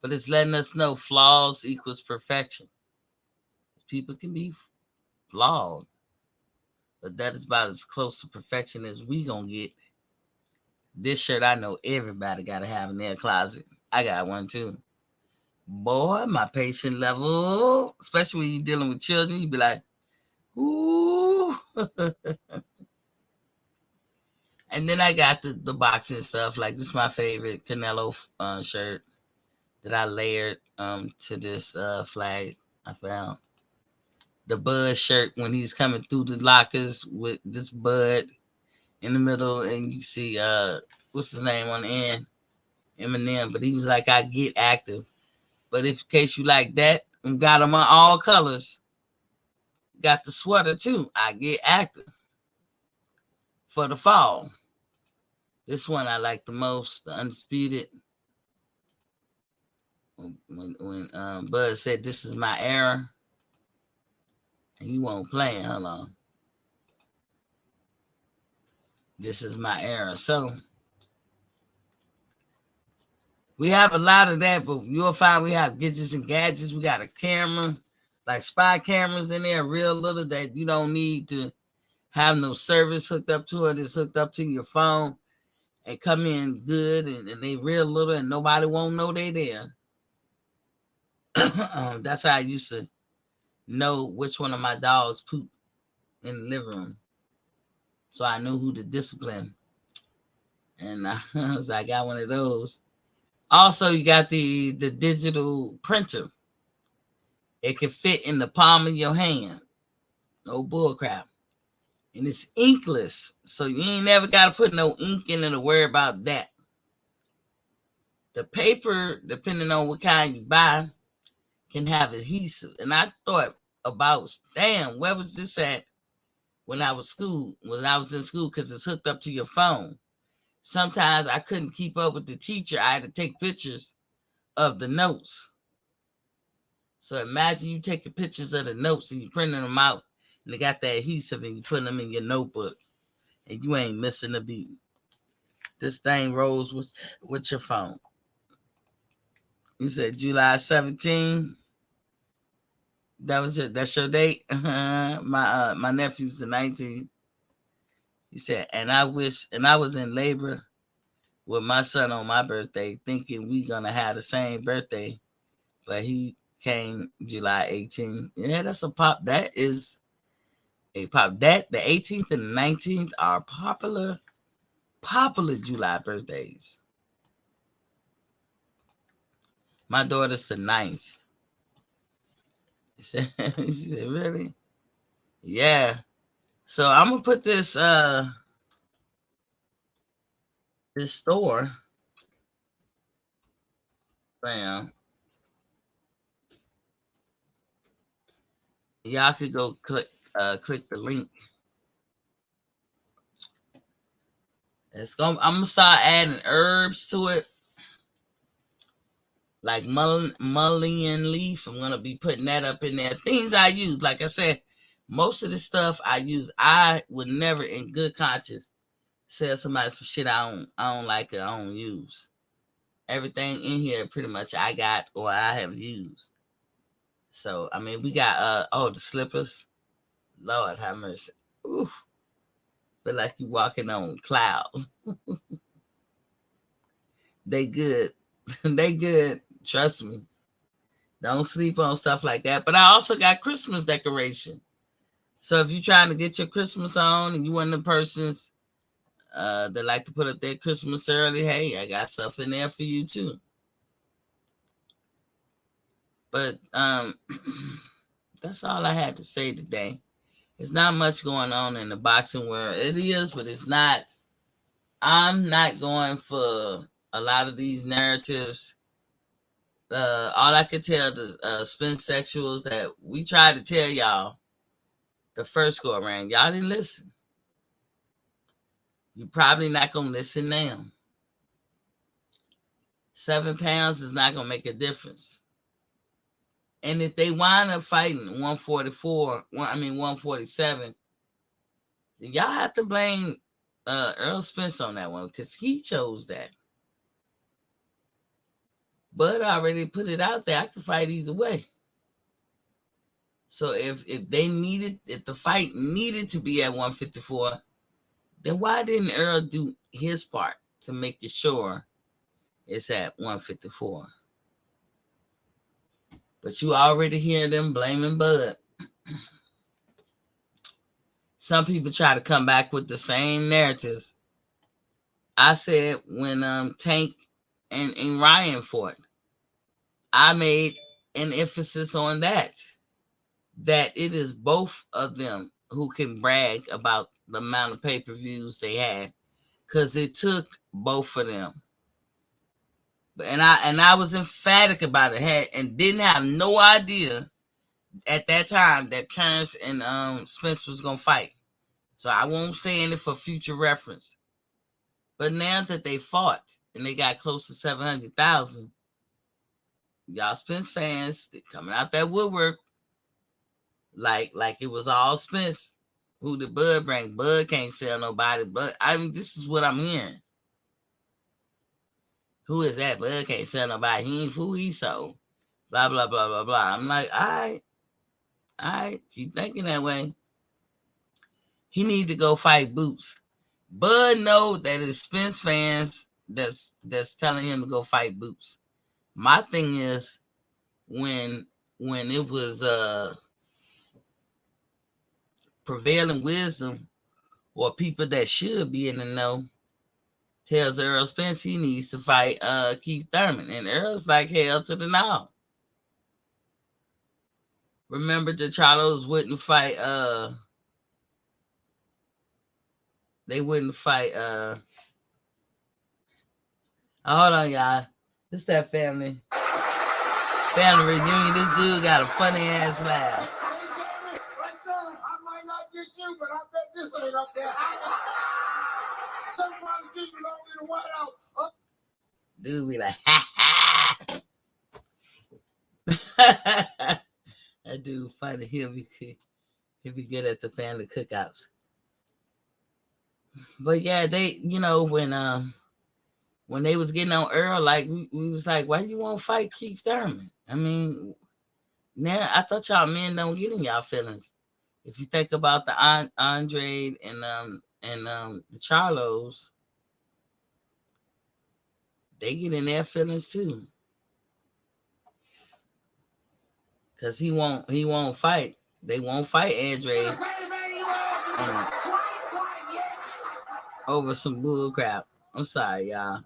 but it's letting us know flaws equals perfection. People can be flawed, but that is about as close to perfection as we gonna get. This shirt I know everybody gotta have in their closet. I got one too. Boy, my patient level, especially when you're dealing with children, you be like, ooh. And then I got the boxing stuff. Like, this is my favorite Canelo shirt that I layered to this flag I found. The Bud shirt when he's coming through the lockers with this Bud in the middle, and you see what's his name on the end, Eminem. But he was like, I get active. But if in case you like that, got them on all colors. Got the sweater too. I get active for the fall. This one I like the most, the Undisputed. When Bud said, "This is my era," and he won't play it. Hold on. This is my era. So we have a lot of that, but you'll find we have gadgets and gadgets. We got a camera, like spy cameras in there, real little, that you don't need to have no service hooked up to it. It's hooked up to your phone and come in good, and they real little, and nobody won't know they there. That's how I used to know which one of my dogs pooped in the living room, so I knew who to discipline. And I got one of those. Also, you got the digital printer. It can fit in the palm of your hand. No bull crap. And it's inkless, so you ain't never got to put no ink in it to worry about that. The paper, depending on what kind you buy, can have adhesive. And I thought about, damn, where was this at when I was in school, because it's hooked up to your phone. Sometimes I couldn't keep up with the teacher. I had to take pictures of the notes. So imagine you taking pictures of the notes and you printing them out, and they got the adhesive, and you putting them in your notebook, and you ain't missing a beat. This thing rolls with your phone. You said July 17. That's your date. My nephew's the 19th. He said, and I was in labor with my son on my birthday, thinking we gonna have the same birthday, but he came July 18th. Yeah, that's a pop. That is a pop. That the 18th and the 19th are popular July birthdays. My daughter's the 9th. She said, really? Yeah. So I'm gonna put this store. Bam. Y'all could go click the link. I'm gonna start adding herbs to it, like mullein leaf. I'm gonna be putting that up in there. Things I use, like I said, most of the stuff I use, I would never, in good conscience, sell somebody some shit I don't like or I don't use. Everything in here, pretty much, I got or I have used. So I mean, we got the slippers. Lord have mercy. Ooh, feel like you walking on clouds. They good. They good. Trust me. Don't sleep on stuff like that. But I also got Christmas decoration. So if you're trying to get your Christmas on and you one of the persons that like to put up their Christmas early, hey, I got stuff in there for you too. But that's all I had to say today. There's not much going on in the boxing world. It is, but it's not. I'm not going for a lot of these narratives. All I could tell the spin sexuals that we tried to tell y'all the first go around, y'all didn't listen. You're probably not gonna listen now. 7 pounds is not gonna make a difference. And if they wind up fighting 147, then y'all have to blame Earl Spence on that one, because he chose that. Bud already put it out there. I can fight either way. So if the fight needed to be at 154, then why didn't Earl do his part to make sure it's at 154? But you already hear them blaming Bud. Some people try to come back with the same narratives. I said when Tank and Ryan fought, I made an emphasis on that it is both of them who can brag about the amount of pay-per-views they had, because it took both of them. And I was emphatic about it, and didn't have no idea at that time that Terrence and Spence was gonna fight. So I won't say anything for future reference. But now that they fought and they got close to 700,000, y'all Spence fans coming out that woodwork like it was all Spence. Who did Bud bring? Bud can't sell nobody. But this is what I'm hearing. Who is that? Bud can't sell nobody. He ain't who he sold. Blah blah blah blah blah. I'm like, all right, keep thinking that way. He need to go fight Boots. Bud know that it's Spence fans that's telling him to go fight Boots. My thing is when it was prevailing wisdom or people that should be in the know tells Earl Spence he needs to fight Keith Thurman, and Earl's like, hell to the no. Remember the Charlos wouldn't fight they wouldn't fight hold on, y'all. This that family reunion. This dude got a funny ass laugh. I might not get you, but I bet this ain't up there. Somebody keep belong in the White House. Dude be like, ha ha. That dude funny. He'll be good at the family cookouts. But yeah, they, when they was getting on Earl, like we was like, why you want to fight Keith Thurman? I mean, now I thought y'all men don't get in y'all feelings. If you think about the Andre and the Charlos, they get in their feelings too. Cause he won't fight. They won't fight Andre over some bull crap. I'm sorry, y'all.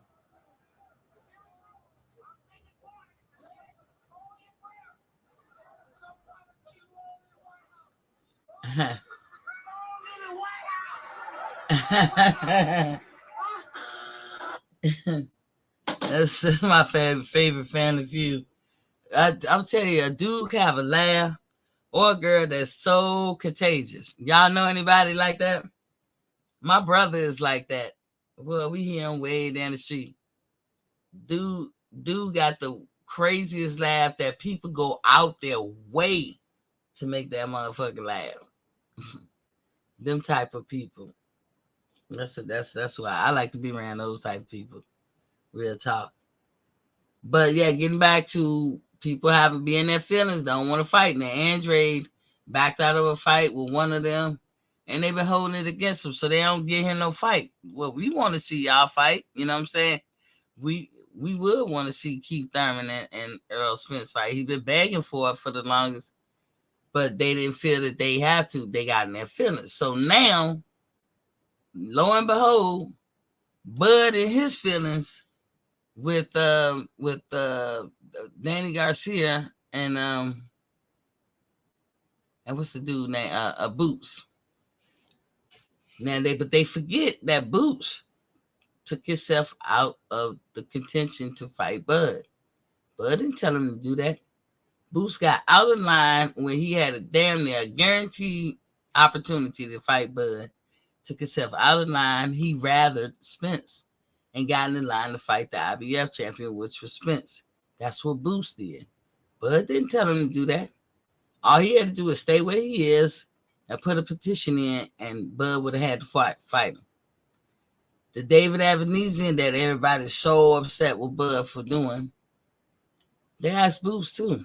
That's my favorite family feud. I'm telling you, a dude can have a laugh or a girl that's so contagious. Y'all know anybody like that? My brother is like that. Well, we hear him way down the street. Dude got the craziest laugh that people go out their way to make that motherfucker laugh. Them type of people. That's why I like to be around those type of people. Real talk. But yeah, getting back to people having be in their feelings, don't want to fight. Now Andre backed out of a fight with one of them, and they've been holding it against him, so they don't get him no fight. Well, we want to see y'all fight. You know what I'm saying? We would want to see Keith Thurman and Earl Spence fight. He's been begging for it for the longest, but they didn't feel that they have to. They got in their feelings. So now, lo and behold, Bud in his feelings with Danny Garcia and what's the dude name? Boots. Now they forget that Boots took himself out of the contention to fight Bud. Bud didn't tell him to do that. Boots got out of line when he had a damn near guaranteed opportunity to fight Bud. Took himself out of line. He rathered Spence and got in the line to fight the IBF champion, which was Spence. That's what Boots did. Bud didn't tell him to do that. All he had to do was stay where he is and put a petition in, and Bud would have had to fight him. The David Avenesian that everybody's so upset with Bud for doing, they asked Boots too.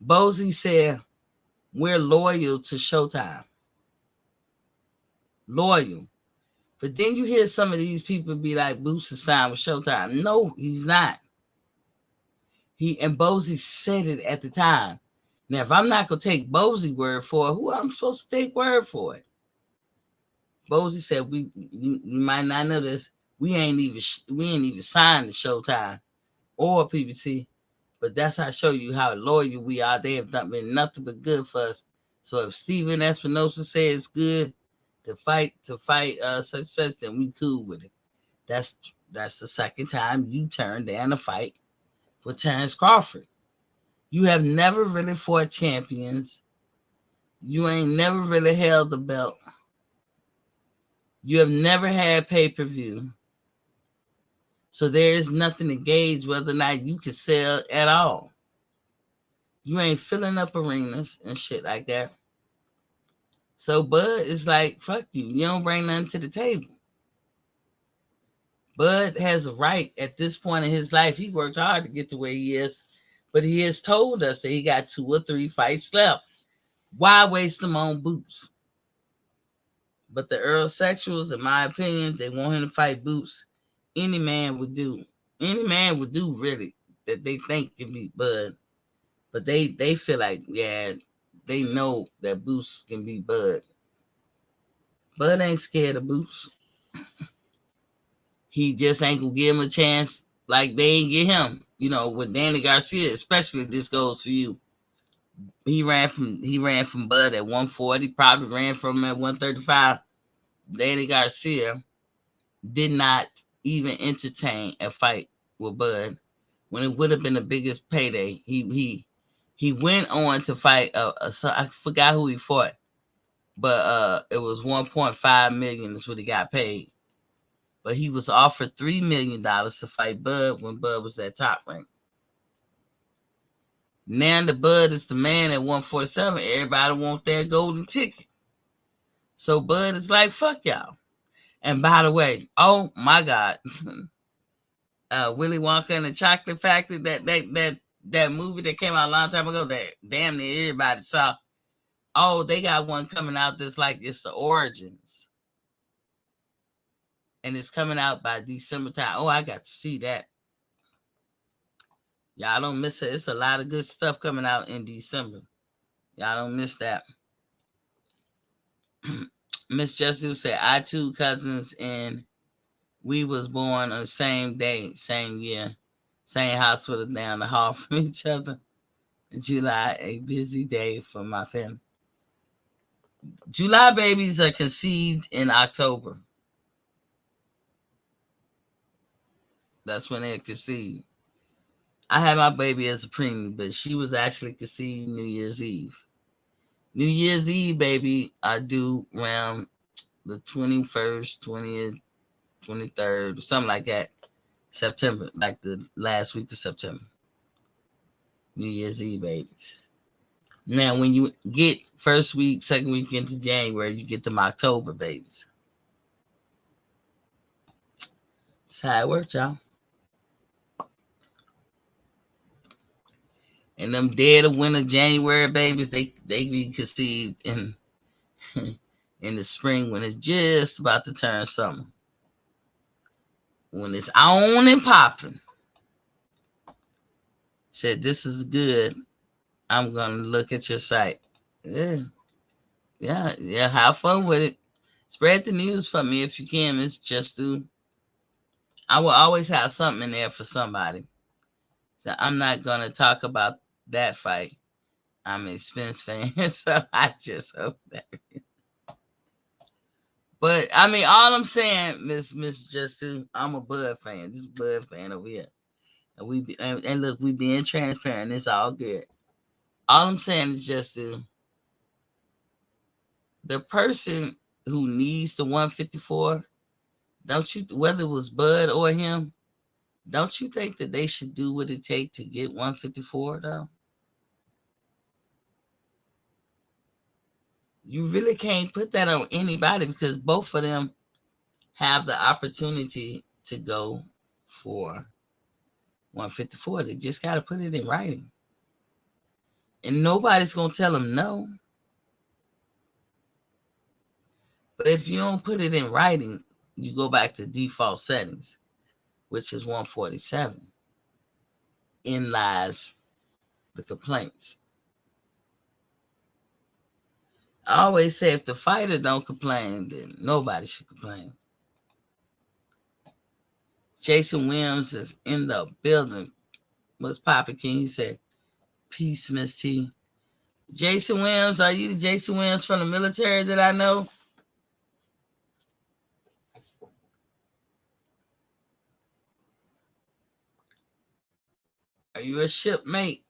Bozy said, we're loyal to Showtime. Loyal. But then you hear some of these people be like, Boots is signed with Showtime. No, he's not. And Bozy said it at the time. Now, if I'm not gonna take Bozy word for it, who am I supposed to take word for it? Bozy said, you might not know this. We ain't even signed to Showtime or PBC, but that's how I show you how loyal we are. They have been nothing but good for us. So if Steven Espinosa says it's good to fight such, then we cool with it. That's the second time you turned down a fight with Terrence Crawford. You have never really fought champions. You ain't never really held the belt. You have never had pay-per-view. So there is nothing to gauge whether or not you can sell at all. You ain't filling up arenas and shit like that. So Bud is like, fuck you. You don't bring nothing to the table. Bud has a right at this point in his life. He worked hard to get to where he is, but he has told us that he got 2 or 3 fights left. Why waste them on Boots? But the Earl-sexuals, in my opinion, they want him to fight Boots. Any man would do. Any man would do, really, that they think can beat Bud. But they feel like, yeah, they know that Boots can beat Bud. Bud ain't scared of Boots. He just ain't gonna give him a chance like they ain't get him. You know, with Danny Garcia, especially, this goes for you. He ran from Bud at 140, probably ran from him at 135. Danny Garcia did not even entertain a fight with Bud when it would have been the biggest payday. He went on to fight I forgot who he fought, but it was $1.5 million is what he got paid. But he was offered $3 million to fight Bud when Bud was at top rank. Now the Bud is the man at 147. Everybody want their golden ticket. So Bud is like, fuck y'all. And by the way, oh my God, Willy Wonka and the Chocolate Factory, that movie that came out a long time ago that damn near everybody saw. Oh, they got one coming out that's like it's the origins. And it's coming out by December time. Oh, I got to see that. Y'all don't miss it. It's a lot of good stuff coming out in December. Y'all don't miss that. Miss Jessie said, I 2 cousins and we was born on the same day, same year, same hospital down the hall from each other. July, a busy day for my family. July babies are conceived in October. That's when they're conceived. I had my baby as a preemie, but she was actually conceived New Year's Eve. New Year's Eve, baby, are due around the 21st, 20th, 23rd, something like that. September, like the last week of September. New Year's Eve babies. Now, when you get first week, second week into January, you get them October babies. That's how it works, y'all. And them dead of winter January babies, they be conceived in in the spring when it's just about to turn summer. When it's on and popping. Said, this is good. I'm going to look at your site. Yeah, have fun with it. Spread the news for me if you can, Miss Justu. I will always have something in there for somebody. So I'm not going to talk about that fight. I'm a Spence fan, so I just hope that. But I mean, all I'm saying, Miss Justu, I'm a Bud fan. This is Bud fan over here, and look, we being transparent. It's all good. All I'm saying is just the person who needs the 154. Don't you, whether it was Bud or him, don't you think that they should do what it takes to get 154 though? You really can't put that on anybody because both of them have the opportunity to go for 154. They just got to put it in writing. And nobody's going to tell them no. But if you don't put it in writing, you go back to default settings, which is 147. In lies the complaints. I always say if the fighter don't complain, then nobody should complain. Jason Williams is in the building. What's poppin', King? He said, peace, Miss T. Jason Williams, are you the Jason Williams from the military that I know? Are you a shipmate?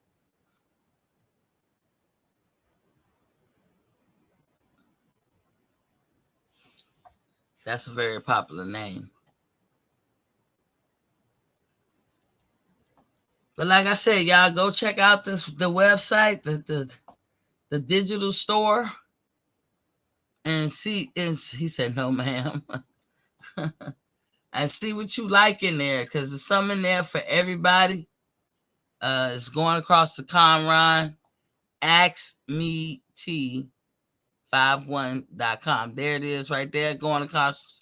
That's a very popular name. But like I said, y'all go check out the website, the digital store, and see. And he said, "No, ma'am." And see what you like in there, because there's something in there for everybody. It's going across the Conron. AskMeT51.com. There it is right there, going across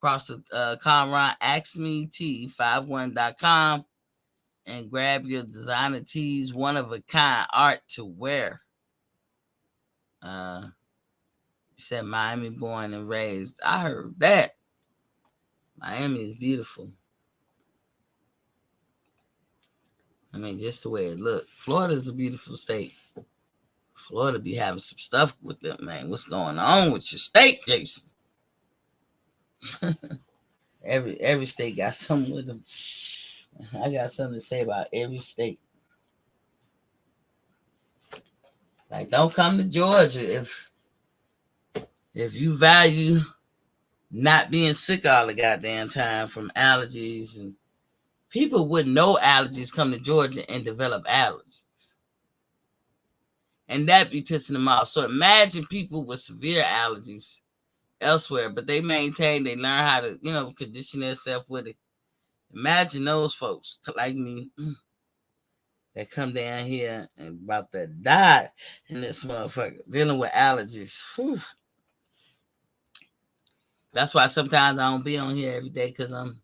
the Conron. AskMeT51.com. And grab your designer tees, one of a kind art to wear. He said Miami born and raised. I heard that. Miami is beautiful. I mean, just the way it looked. Florida is a beautiful state. Florida be having some stuff with them, man. What's going on with your state, Jason? Every state got something with them. I got something to say about every state. Like, don't come to Georgia if you value not being sick all the goddamn time from allergies, and people with no allergies come to Georgia and develop allergies. And that be pissing them off. So imagine people with severe allergies elsewhere, but they learn how to, condition themselves with it. Imagine those folks like me that come down here and about to die in this motherfucker dealing with allergies. Whew. That's why sometimes I don't be on here every day, because I'm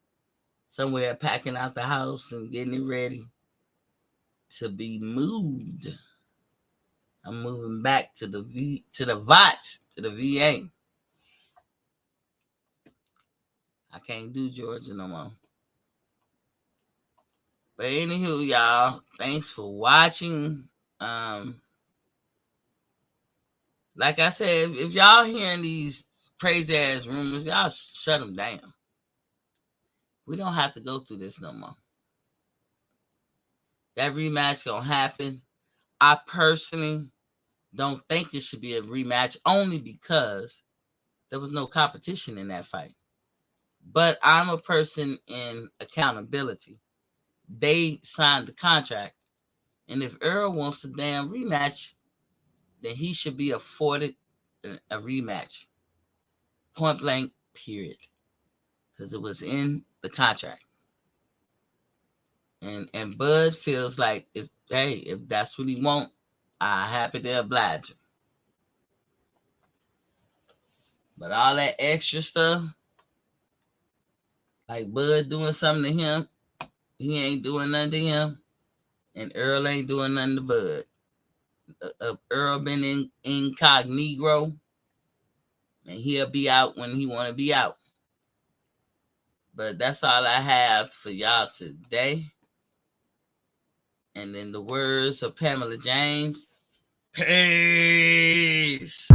somewhere packing out the house and getting it ready to be moved. I'm moving back to the VA. I can't do Georgia no more. But anywho, y'all, thanks for watching. Like I said, if y'all hearing these crazy ass rumors, y'all shut them down. We don't have to go through this no more. That rematch gonna happen. I personally don't think it should be a rematch, only because there was no competition in that fight. But I'm a person in accountability. They signed the contract. And if Earl wants a damn rematch, then he should be afforded a rematch. Point blank, period. Because it was in the contract. And Bud feels like, hey, if that's what he want, I'm happy to oblige him. But all that extra stuff, like Bud doing something to him, he ain't doing nothing to him, and Earl ain't doing nothing to Bud. Earl been incognito, and he'll be out when he want to be out. But that's all I have for y'all today. And in the words of Pamela James, peace.